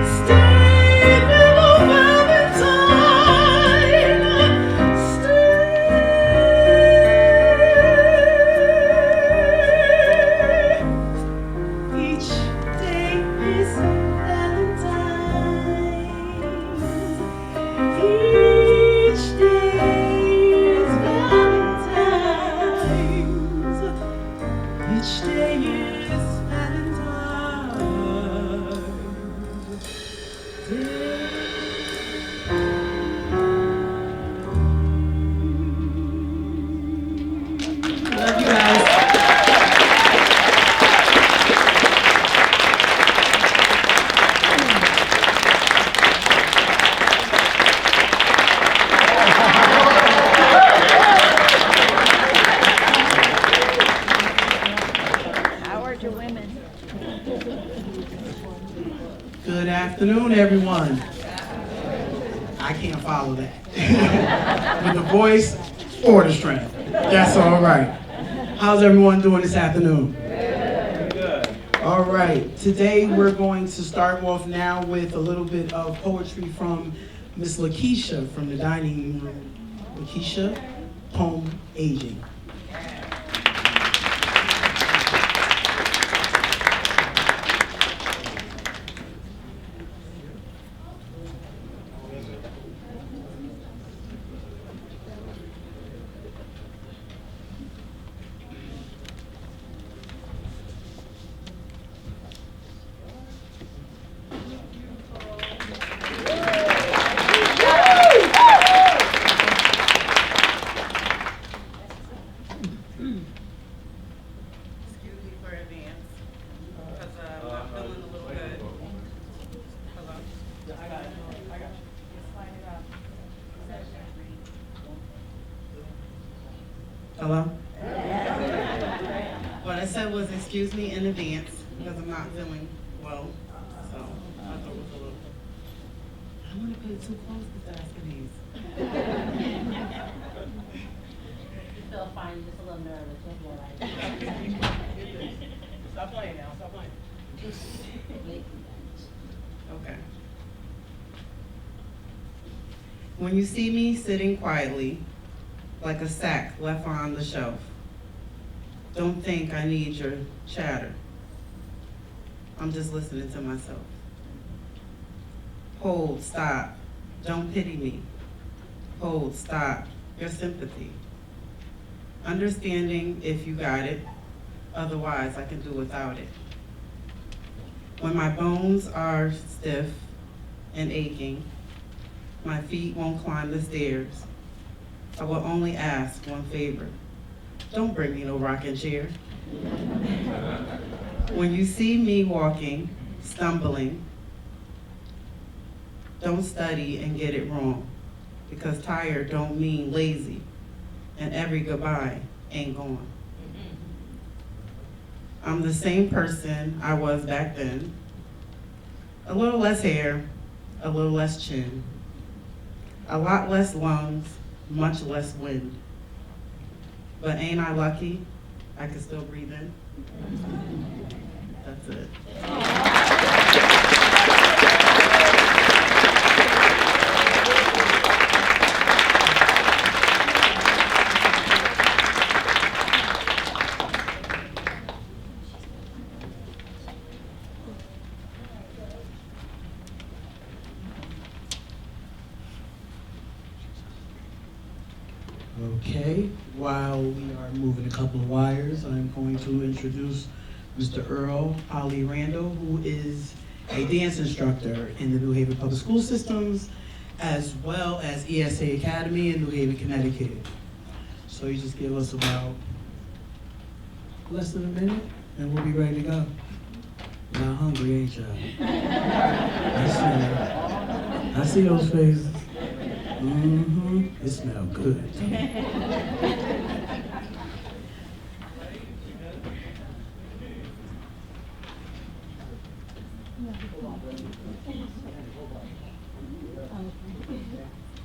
Stay, little Valentine, stay. Each day is Valentine's. Each day is Valentine's. Each day is Valentine's Day. Love you guys. Howard Georgia women. Good afternoon, everyone. I can't follow that. With the voice or the strength. That's all right. How's everyone doing this afternoon? All right. Today we're going to start off now with a little bit of poetry from Miss Lakeisha from the dining room. Lakeisha, poem Aging. Hello? What I said was excuse me in advance because I'm not feeling well. So I thought it was a little. I want to put it too close to the Askinese. You feel fine, just a little nervous. You'll be all right. Stop playing now. Stop playing. Okay. When you see me sitting quietly, like a sack left on the shelf, don't think I need your chatter. I'm just listening to myself. Hold, stop, don't pity me. Hold, stop, your sympathy. Understanding if you got it, otherwise I can do without it. When my bones are stiff and aching, my feet won't climb the stairs, I will only ask one favor. Don't bring me no rocking chair. When you see me walking, stumbling, don't study and get it wrong, because tired don't mean lazy, and every goodbye ain't gone. I'm the same person I was back then. A little less hair, a little less chin, a lot less lungs, much less wind. But ain't I lucky? I can still breathe in. That's it. Okay, while we are moving a couple of wires, I'm going to introduce Mr. Earl Ali Randall, who is a dance instructor in the New Haven Public School Systems, as well as ESA Academy in New Haven, Connecticut. So you just give us about less than a minute, and we'll be ready to go. Not hungry, ain't y'all? I see those faces. Mm-hmm. It smells good.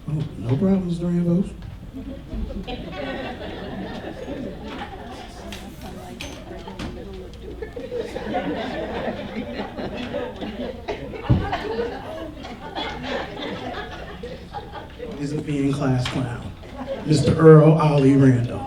Oh, no problems during your votes. Isn't being class clown. Mr. Earl Ali Randall.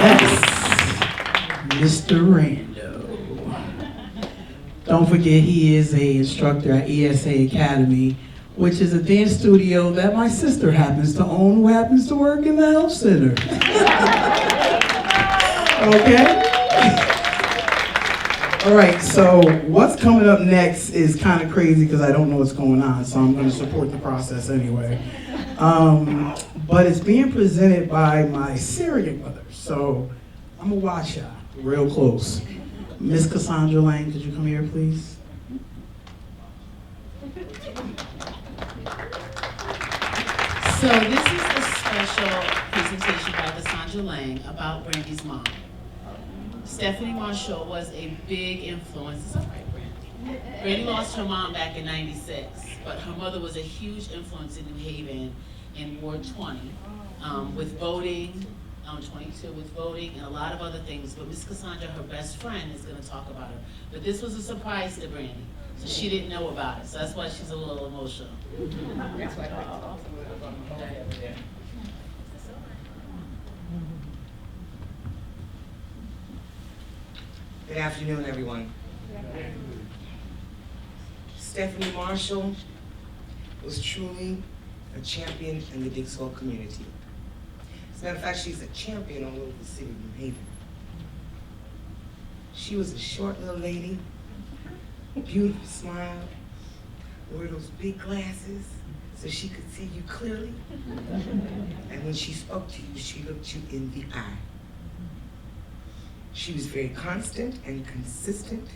Yes, Mr. Rando. Don't forget he is a instructor at ESA Academy, which is a dance studio that my sister happens to own, who happens to work in the health center. Okay? All right, so what's coming up next is kind of crazy because I don't know what's going on, so I'm going to support the process anyway. But it's being presented by my surrogate mother, so I'm going to watch her real close. Miss Cassandra Lang, could you come here, please? So this is a special presentation by Cassandra Lang about Brandy's mom. Stephanie Marshall was a big influence. It's all right, Brandy. Brandy lost her mom back in '96, but her mother was a huge influence in New Haven in Ward 20 with voting, 22 with voting, and a lot of other things. But Miss Cassandra, her best friend, is going to talk about her. But this was a surprise to Brandy, so she didn't know about it. So that's why she's a little emotional. That's why. Good afternoon, everyone. Stephanie Marshall was truly a champion in the Dixwell community. As a matter of fact, she's a champion all over the city of New Haven. She was a short little lady, beautiful smile, wore those big glasses so she could see you clearly. And when she spoke to you, she looked you in the eye. She was very constant and consistent,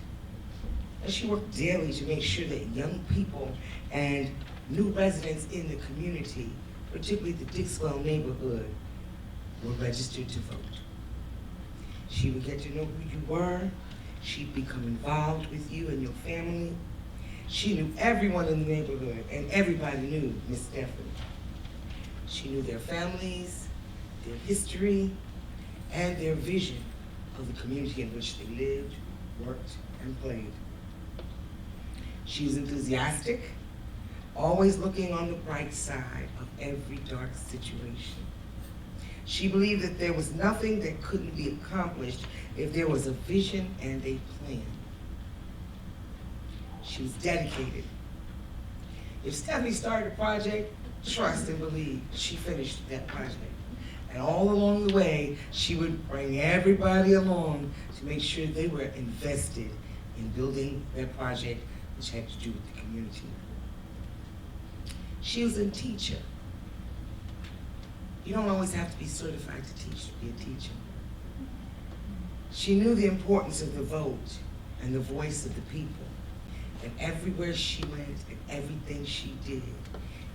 and she worked daily to make sure that young people and new residents in the community, particularly the Dixwell neighborhood, were registered to vote. She would get to know who you were. She'd become involved with you and your family. She knew everyone in the neighborhood, and everybody knew Miss Stephanie. She knew their families, their history, and their vision of the community in which they lived, worked, and played. She was enthusiastic, always looking on the bright side of every dark situation. She believed that there was nothing that couldn't be accomplished if there was a vision and a plan. She was dedicated. If Stephanie started a project, trust and believe she finished that project. And all along the way, she would bring everybody along to make sure they were invested in building their project, which had to do with the community. She was a teacher. You don't always have to be certified to teach to be a teacher. She knew the importance of the vote and the voice of the people. And everywhere she went and everything she did,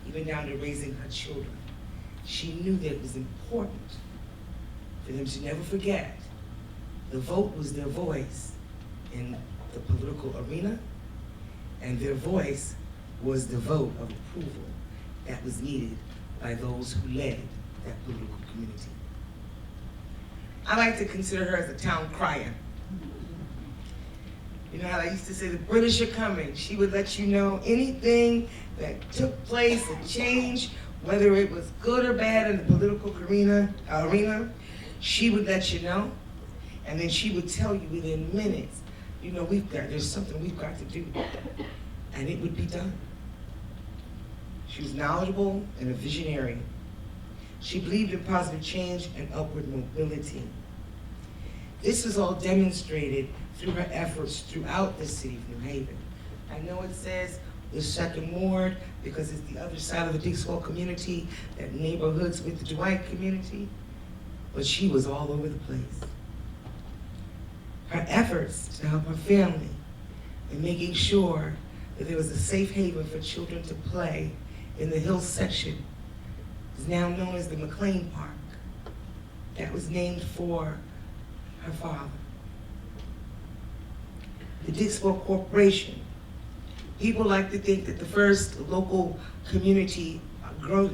even down to raising her children, she knew that it was important for them to never forget the vote was their voice in the political arena, and their voice was the vote of approval that was needed by those who led that political community. I like to consider her as a town crier. You know how I used to say, the British are coming. She would let you know anything that took place and changed, whether it was good or bad in the political arena, she would let you know. And then she would tell you within minutes, you know, there's something we've got to do. And it would be done. She was knowledgeable and a visionary. She believed in positive change and upward mobility. This is all demonstrated through her efforts throughout the city of New Haven. I know it says the second ward because it's the other side of the Dixwell community, that neighborhoods with the Dwight community, but she was all over the place. Her efforts to help her family in making sure that there was a safe haven for children to play in the Hills section is now known as the McLean Park. That was named for her father. The Dixwell Corporation. People like to think that the first local community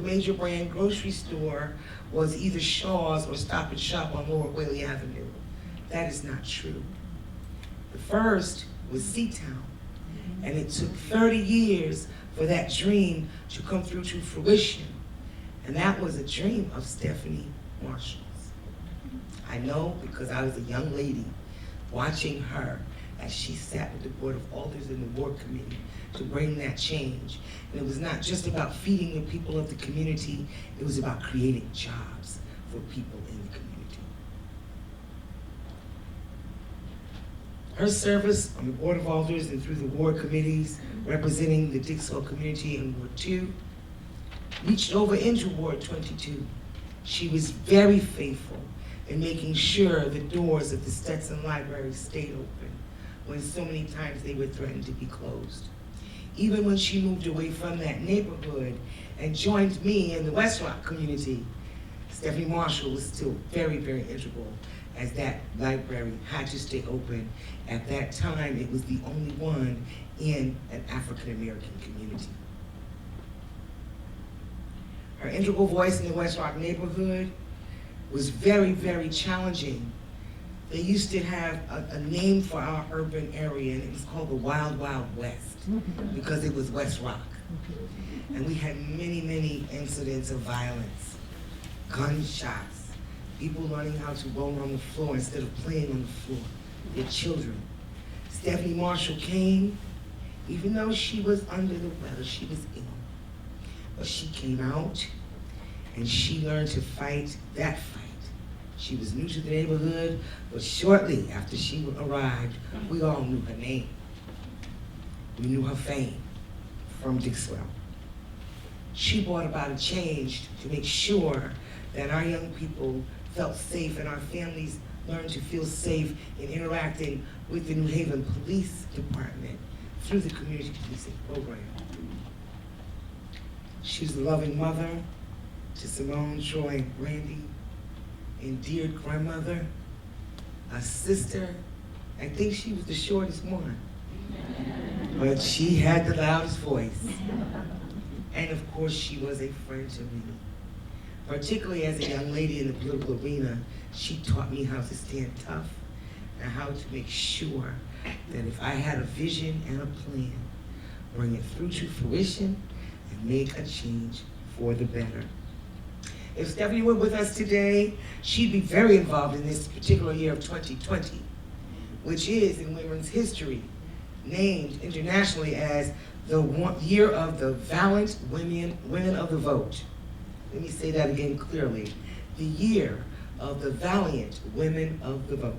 major brand grocery store was either Shaw's or Stop and Shop on Lower Whaley Avenue. That is not true. The first was Seatown, and it took 30 years for that dream to come through to fruition. And that was a dream of Stephanie Marshall's. I I know because I was a young lady watching her as she sat with the Board of Alders and the Ward Committee to bring that change. And it was not just about feeding the people of the community, it was about creating jobs for people in the community. Her service on the Board of Alders and through the Ward Committees representing the Dixwell community in Ward 2 reached over into Ward 22. She was very faithful in making sure the doors of the Stetson Library stayed open when so many times they were threatened to be closed. Even when she moved away from that neighborhood and joined me in the West Rock community, Stephanie Marshall was still very, very integral as that library had to stay open. At that time, it was the only one in an African-American community. Her integral voice in the West Rock neighborhood was very, very challenging. They used to have a name for our urban area, and it was called the Wild Wild West, because it was West Rock. And we had many, many incidents of violence, gunshots, people learning how to roll on the floor instead of playing on the floor, their children. Stephanie Marshall came, even though she was under the weather, she was ill. But she came out and she learned to fight that fight. She was new to the neighborhood, but shortly after she arrived, we all knew her name. We knew her fame from Dixwell. She brought about a change to make sure that our young people felt safe and our families learned to feel safe in interacting with the New Haven Police Department through the community policing program. She was a loving mother to Simone, Troy, and Brandy, endeared grandmother, a sister. I think she was the shortest one, but she had the loudest voice. And of course, she was a friend to me. Particularly as a young lady in the political arena, she taught me how to stand tough and how to make sure that if I had a vision and a plan, bring it through to fruition and make a change for the better. If Stephanie were with us today, she'd be very involved in this particular year of 2020, which is in women's history, named internationally as the year of the valiant women of the vote. Let me say that again clearly. The year of the valiant women of the vote.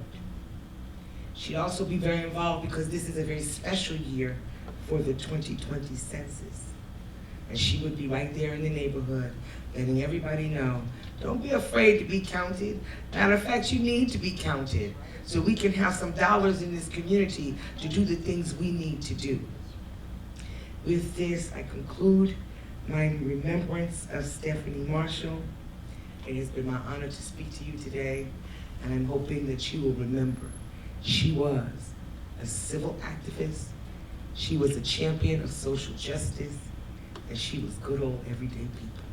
She'd also be very involved because this is a very special year for the 2020 census. And she would be right there in the neighborhood, letting everybody know, don't be afraid to be counted. Matter of fact, you need to be counted so we can have some dollars in this community to do the things we need to do. With this, I conclude my remembrance of Stephanie Marshall. It has been my honor to speak to you today, and I'm hoping that you will remember she was a civil activist, she was a champion of social justice, and she was good old everyday people.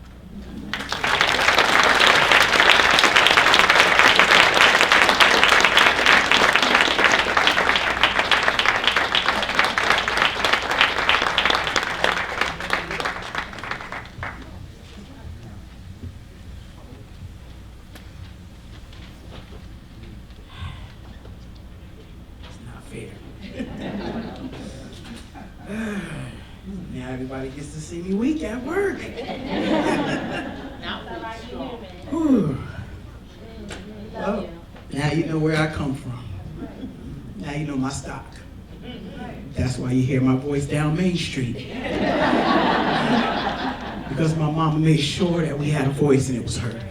Now everybody gets to see me weak at work. Whew. Well, now you know where I come from. Now you know my stock. That's why you hear my voice down Main Street. Because my mama made sure that we had a voice and it was heard.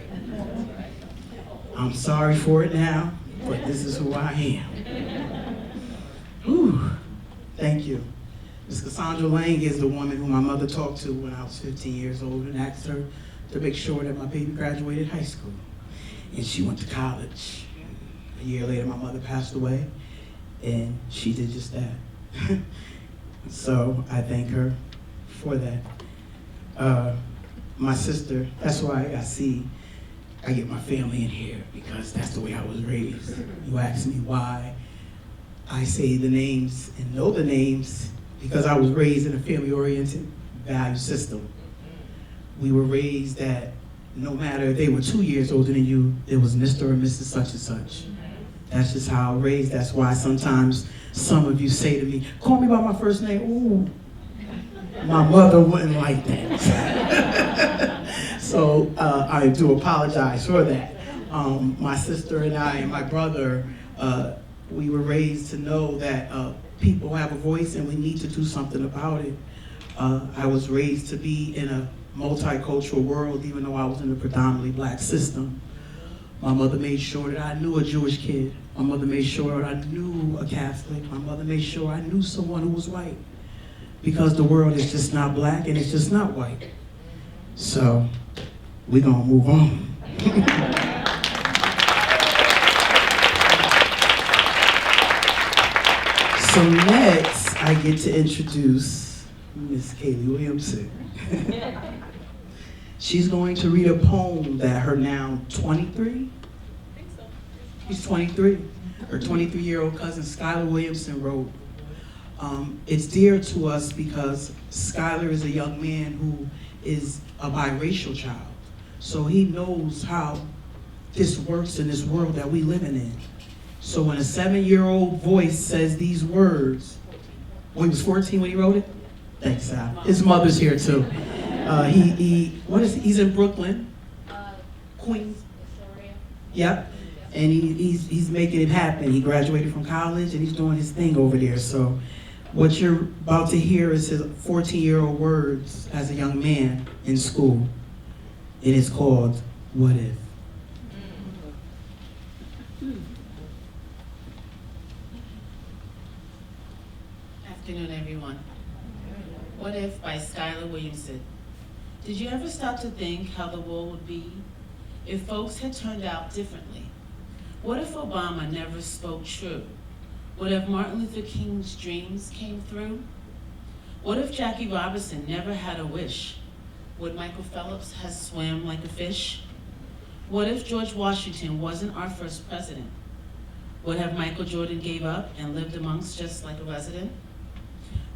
I'm sorry for it now, but this is who I am. Whew. Thank you. Ms. Cassandra Lang is the woman who my mother talked to when I was 15 years old and asked her to make sure that my baby graduated high school. And she went to college. A year later, my mother passed away, and she did just that. So I thank her for that. My sister, that's why I get my family in here, because that's the way I was raised. You ask me why I say the names and know the names, because I was raised in a family-oriented value system. We were raised that no matter if they were 2 years older than you, it was Mr. or Mrs. such and such. That's just how I was raised. That's why sometimes some of you say to me, call me by my first name. Ooh, my mother wouldn't like that. So I do apologize for that. My sister and I and my brother, we were raised to know that people have a voice and we need to do something about it. I was raised to be in a multicultural world, even though I was in a predominantly black system. My mother made sure that I knew a Jewish kid. My mother made sure that I knew a Catholic. My mother made sure I knew someone who was white. Because the world is just not black and it's just not white. So, we're gonna move on. So next, I get to introduce Miss Kaylee Williamson. She's going to read a poem that her now 23? I think so. She's 23. Her 23-year-old cousin Skylar Williamson wrote. It's dear to us because Skylar is a young man who is a biracial child. So he knows how this works in this world that we living in. So when a 7-year-old voice says these words, well, he was 14 when he wrote it? Thanks, Al. His mother's here too. He's in Brooklyn, Queens. Yep, and he's making it happen. He graduated from college and he's doing his thing over there. So what you're about to hear is his 14-year-old words as a young man in school. It is called What If? Afternoon, everyone. What If by Skylar Williamson. Did you ever stop to think how the world would be if folks had turned out differently? What if Obama never spoke true? What if Martin Luther King's dreams came through? What if Jackie Robinson never had a wish? Would Michael Phelps have swam like a fish? What if George Washington wasn't our first president? What if Michael Jordan gave up and lived amongst just like a resident?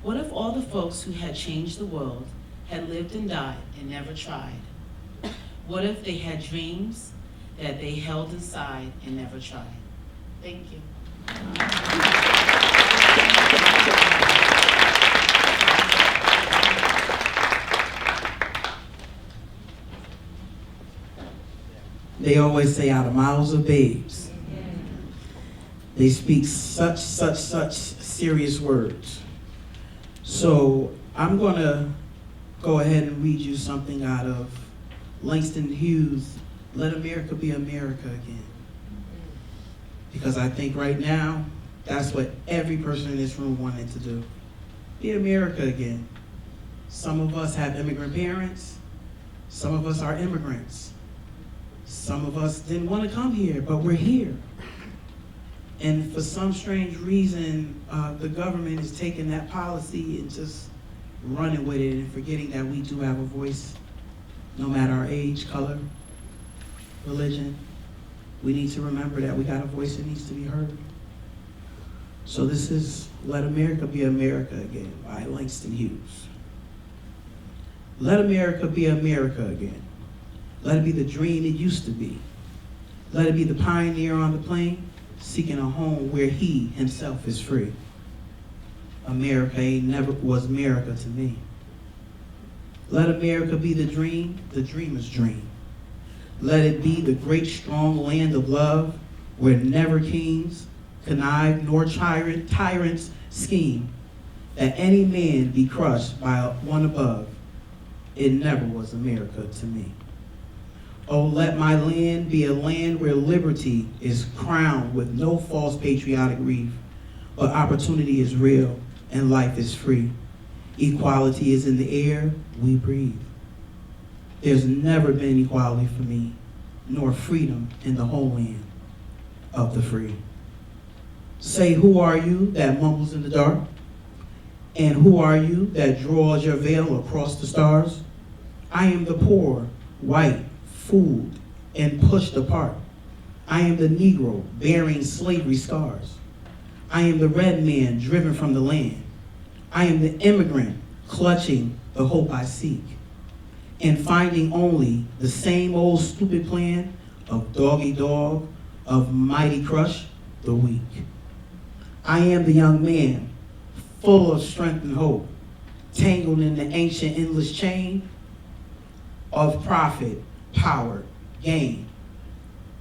What if all the folks who had changed the world had lived and died and never tried? What if they had dreams that they held inside and never tried? Thank you. They always say out of mouths of babes, they speak such serious words. So I'm gonna go ahead and read you something out of Langston Hughes' Let America Be America Again. Because I think right now, that's what every person in this room wanted to do. Be America again. Some of us have immigrant parents. Some of us are immigrants. Some of us didn't want to come here, but we're here. And for some strange reason, the government is taking that policy and just running with it and forgetting that we do have a voice, no matter our age, color, religion. We need to remember that we got a voice that needs to be heard. So this is Let America Be America Again by Langston Hughes. Let America be America again. Let it be the dream it used to be. Let it be the pioneer on the plain, seeking a home where he himself is free. America ain't never was America to me. Let America be the dreamer's dream. Let it be the great strong land of love, where never kings connive nor tyrants scheme, that any man be crushed by one above. It never was America to me. Oh, let my land be a land where liberty is crowned with no false patriotic wreath, but opportunity is real and life is free. Equality is in the air we breathe. There's never been equality for me, nor freedom in the homeland of the free. Say, who are you that mumbles in the dark? And who are you that draws your veil across the stars? I am the poor, white, fooled, and pushed apart. I am the Negro bearing slavery scars. I am the red man driven from the land. I am the immigrant clutching the hope I seek. and finding only the same old stupid plan of doggy dog, of mighty crush the weak. I am the young man, full of strength and hope, tangled in the ancient endless chain of profit, power, gain,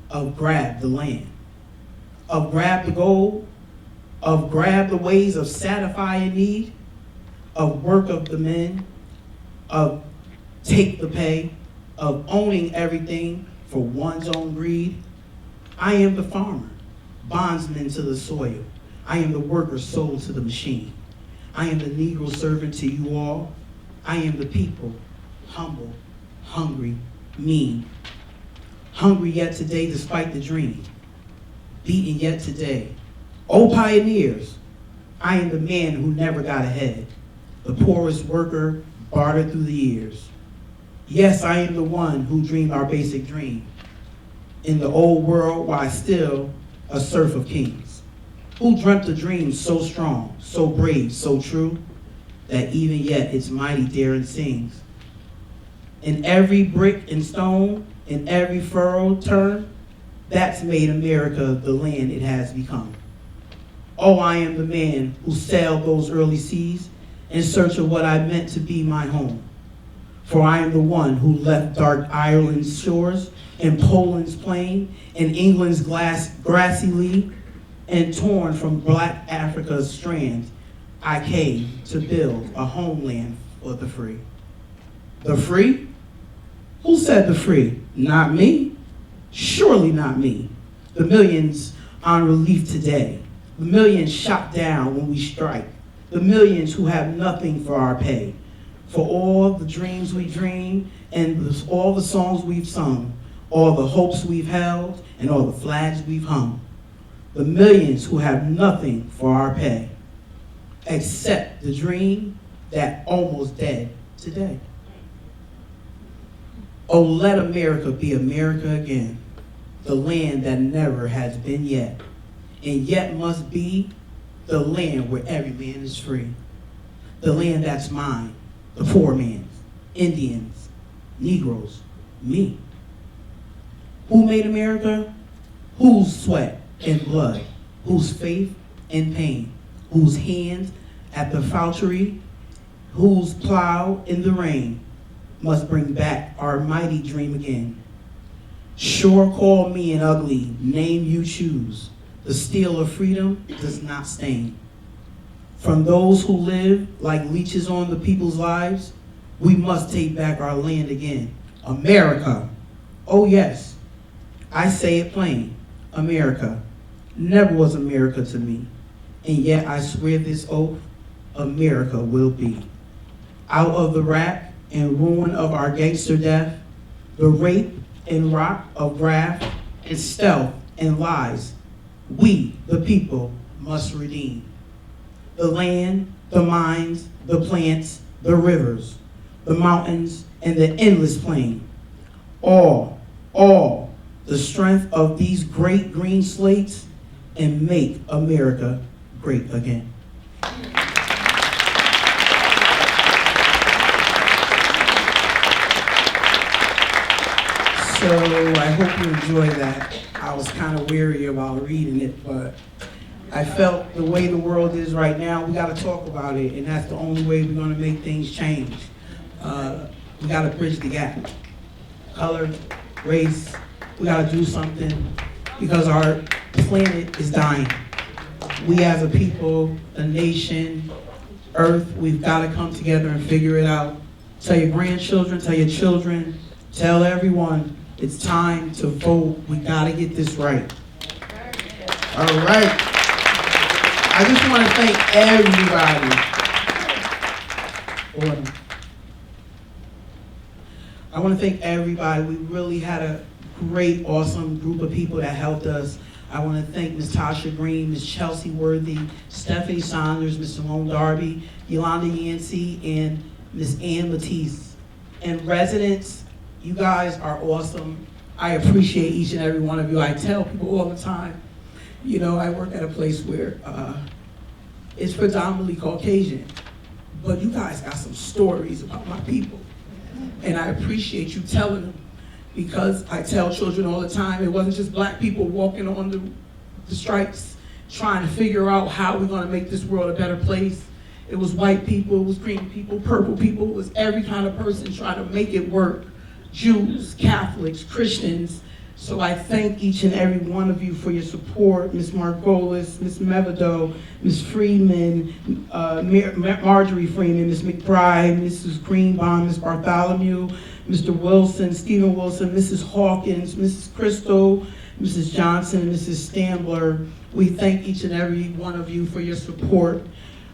of grab the land, of grab the gold, of grab the ways of satisfying need, of work of the men, of take the pay, of owning everything for one's own greed. I am the farmer, bondsman to the soil. I am the worker sold to the machine. I am the Negro servant to you all. I am the people, humble, hungry, mean. Hungry yet today despite the dream. Beaten yet today. Oh pioneers, I am the man who never got ahead. The poorest worker bartered through the years. Yes, I am the one who dreamed our basic dream. In the old world, while still a serf of kings. Who dreamt a dream so strong, so brave, so true, that even yet its mighty daring sings. In every brick and stone, in every furrowed turn, that's made America the land it has become. Oh, I am the man who sailed those early seas in search of what I meant to be my home. For I am the one who left dark Ireland's shores, and Poland's plain, and England's grassy lea, and torn from black Africa's strands, I came to build a homeland for the free. The free? Who said the free? Not me. Surely not me. The millions on relief today. The millions shot down when we strike. The millions who have nothing for our pay. For all the dreams we dream and all the songs we've sung, all the hopes we've held and all the flags we've hung. The millions who have nothing for our pay, except the dream that almost dead today. Oh, let America be America again, the land that never has been yet, and yet must be the land where every man is free. The land that's mine, the poor man's, Indians, Negroes, me. Who made America? Whose sweat and blood, whose faith and pain, whose hands at the fouchery, whose plow in the rain, must bring back our mighty dream again. Sure, call me an ugly name you choose. The steel of freedom does not stain. From those who live like leeches on the people's lives, we must take back our land again. America. Oh yes, I say it plain. America never was America to me. And yet I swear this oath, America will be. Out of the rack and ruin of our gangster death, the rape and rot of graft and stealth and lies, we, the people, must redeem. The land, the mines, the plants, the rivers, the mountains, and the endless plain. All, the strength of these great green slates, and make America great again. So I hope you enjoy that. I was kind of weary about reading it, but I felt the way the world is right now, we got to talk about it, and that's the only way we're going to make things change. We got to bridge the gap. Color, race, we got to do something because our planet is dying. We as a people, a nation, Earth, we've got to come together and figure it out. Tell your grandchildren, tell your children, tell everyone, it's time to vote. We got to get this right. All right. I just want to thank everybody. I want to thank everybody. We really had a great, awesome group of people that helped us. I want to thank Ms. Tasha Green, Ms. Chelsea Worthy, Stephanie Saunders, Ms. Simone Darby, Yolanda Yancey, and Ms. Ann Matisse. And residents, you guys are awesome. I appreciate each and every one of you. I tell people all the time, you know, I work at a place where it's predominantly Caucasian, but you guys got some stories about my people. And I appreciate you telling them, because I tell children all the time, it wasn't just black people walking on the stripes trying to figure out how we're gonna make this world a better place. It was white people, it was green people, purple people, it was every kind of person trying to make it work. Jews, Catholics, Christians. So I thank each and every one of you for your support, Ms. Margolis, Ms. Mevido, Ms. Freeman, Marjorie Freeman, Ms. McBride, Mrs. Greenbaum, Ms. Bartholomew, Mr. Wilson, Stephen Wilson, Mrs. Hawkins, Mrs. Crystal, Mrs. Johnson, and Mrs. Stambler. We thank each and every one of you for your support.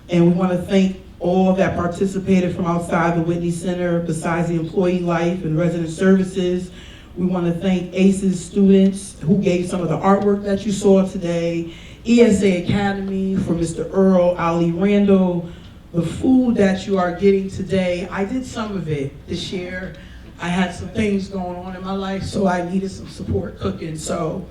And we want to thank all that participated from outside the Whitney Center, besides the employee life and resident services. We want to thank ACES students who gave some of the artwork that you saw today, ESA Academy for Mr. Earl, Ali Randall, the food that you are getting today. I did some of it this year. I had some things going on in my life, so I needed some support cooking. So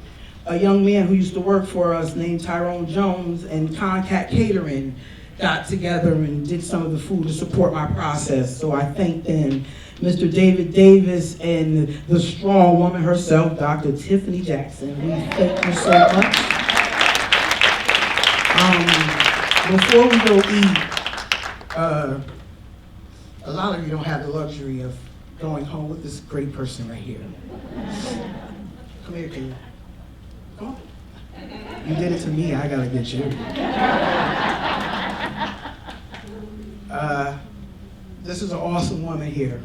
a young man who used to work for us named Tyrone Jones and Concat Catering got together and did some of the food to support my process. So I thank them. Mr. David Davis and the strong woman herself, Dr. Tiffany Jackson. We thank you so much. Before we go eat, a lot of you don't have the luxury of going home with this great person right here. Come here, kid. Come on. You did it to me, I gotta get you. This is an awesome woman here.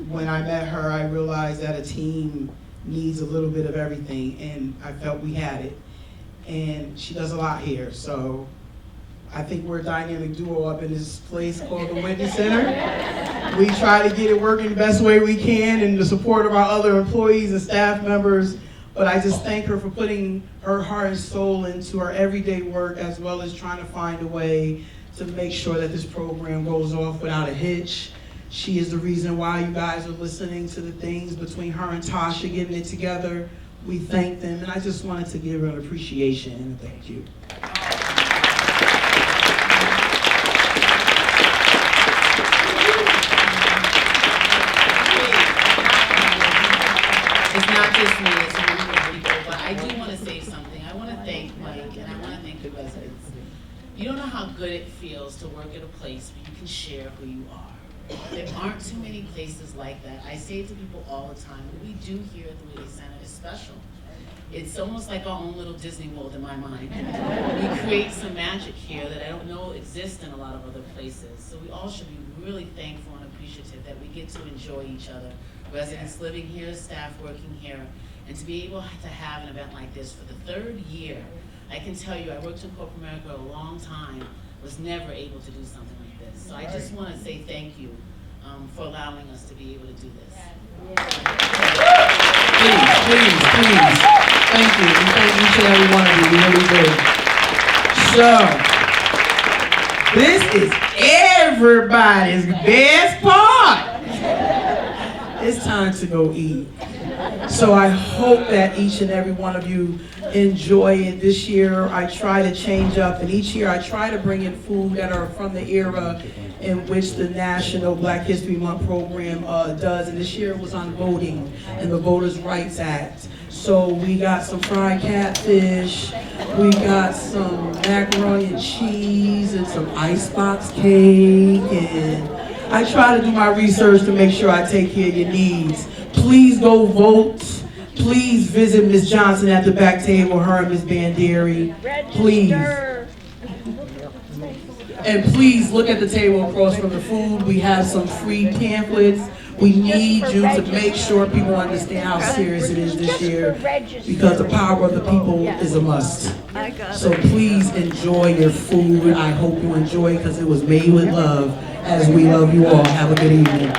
When I met her, I realized that a team needs a little bit of everything, and I felt we had it. And she does a lot here, so I think we're a dynamic duo up in this place called the Whitney Center. We try to get it working the best way we can and the support of our other employees and staff members. But I just thank her for putting her heart and soul into her everyday work, as well as trying to find a way to make sure that this program goes off without a hitch. She is the reason why you guys are listening to the things between her and Tasha getting it together. We thank them, and I just wanted to give her an appreciation and a thank you. It's not just me, it's a group of people, but I do want to say something. I want to thank Mike, and I want to thank the residents. You don't know how good it feels to work at a place where you can share who you are. There aren't too many places like that. I say to people all the time, what we do here at the Whitney Center is special. It's almost like our own little Disney World in my mind. We create some magic here that I don't know exists in a lot of other places. So we all should be really thankful and appreciative that we get to enjoy each other. Residents living here, staff working here, and to be able to have an event like this for the third year. I can tell you, I worked in corporate America a long time, was never able to do something like this. So I just want to say thank you for allowing us to be able to do this. Please. Thank you. We thank each and every one of you. We really do. So, this is everybody's best part. It's time to go eat. So I hope that each and every one of you enjoy it. This year I try to change up, and each year I try to bring in food that are from the era in which the National Black History Month program does. And this year it was on voting and the Voters' Rights Act. So we got some fried catfish, we got some macaroni and cheese, and some icebox cake, and I try to do my research to make sure I take care of your needs. Please go vote. Please visit Ms. Johnson at the back table, her and Ms. Bandieri. Please. And please look at the table across from the food. We have some free pamphlets. We need you to make sure people understand how serious it is this year, because the power of the people is a must. So please enjoy your food. I hope you enjoy it because it was made with love, as we love you all. Have a good evening.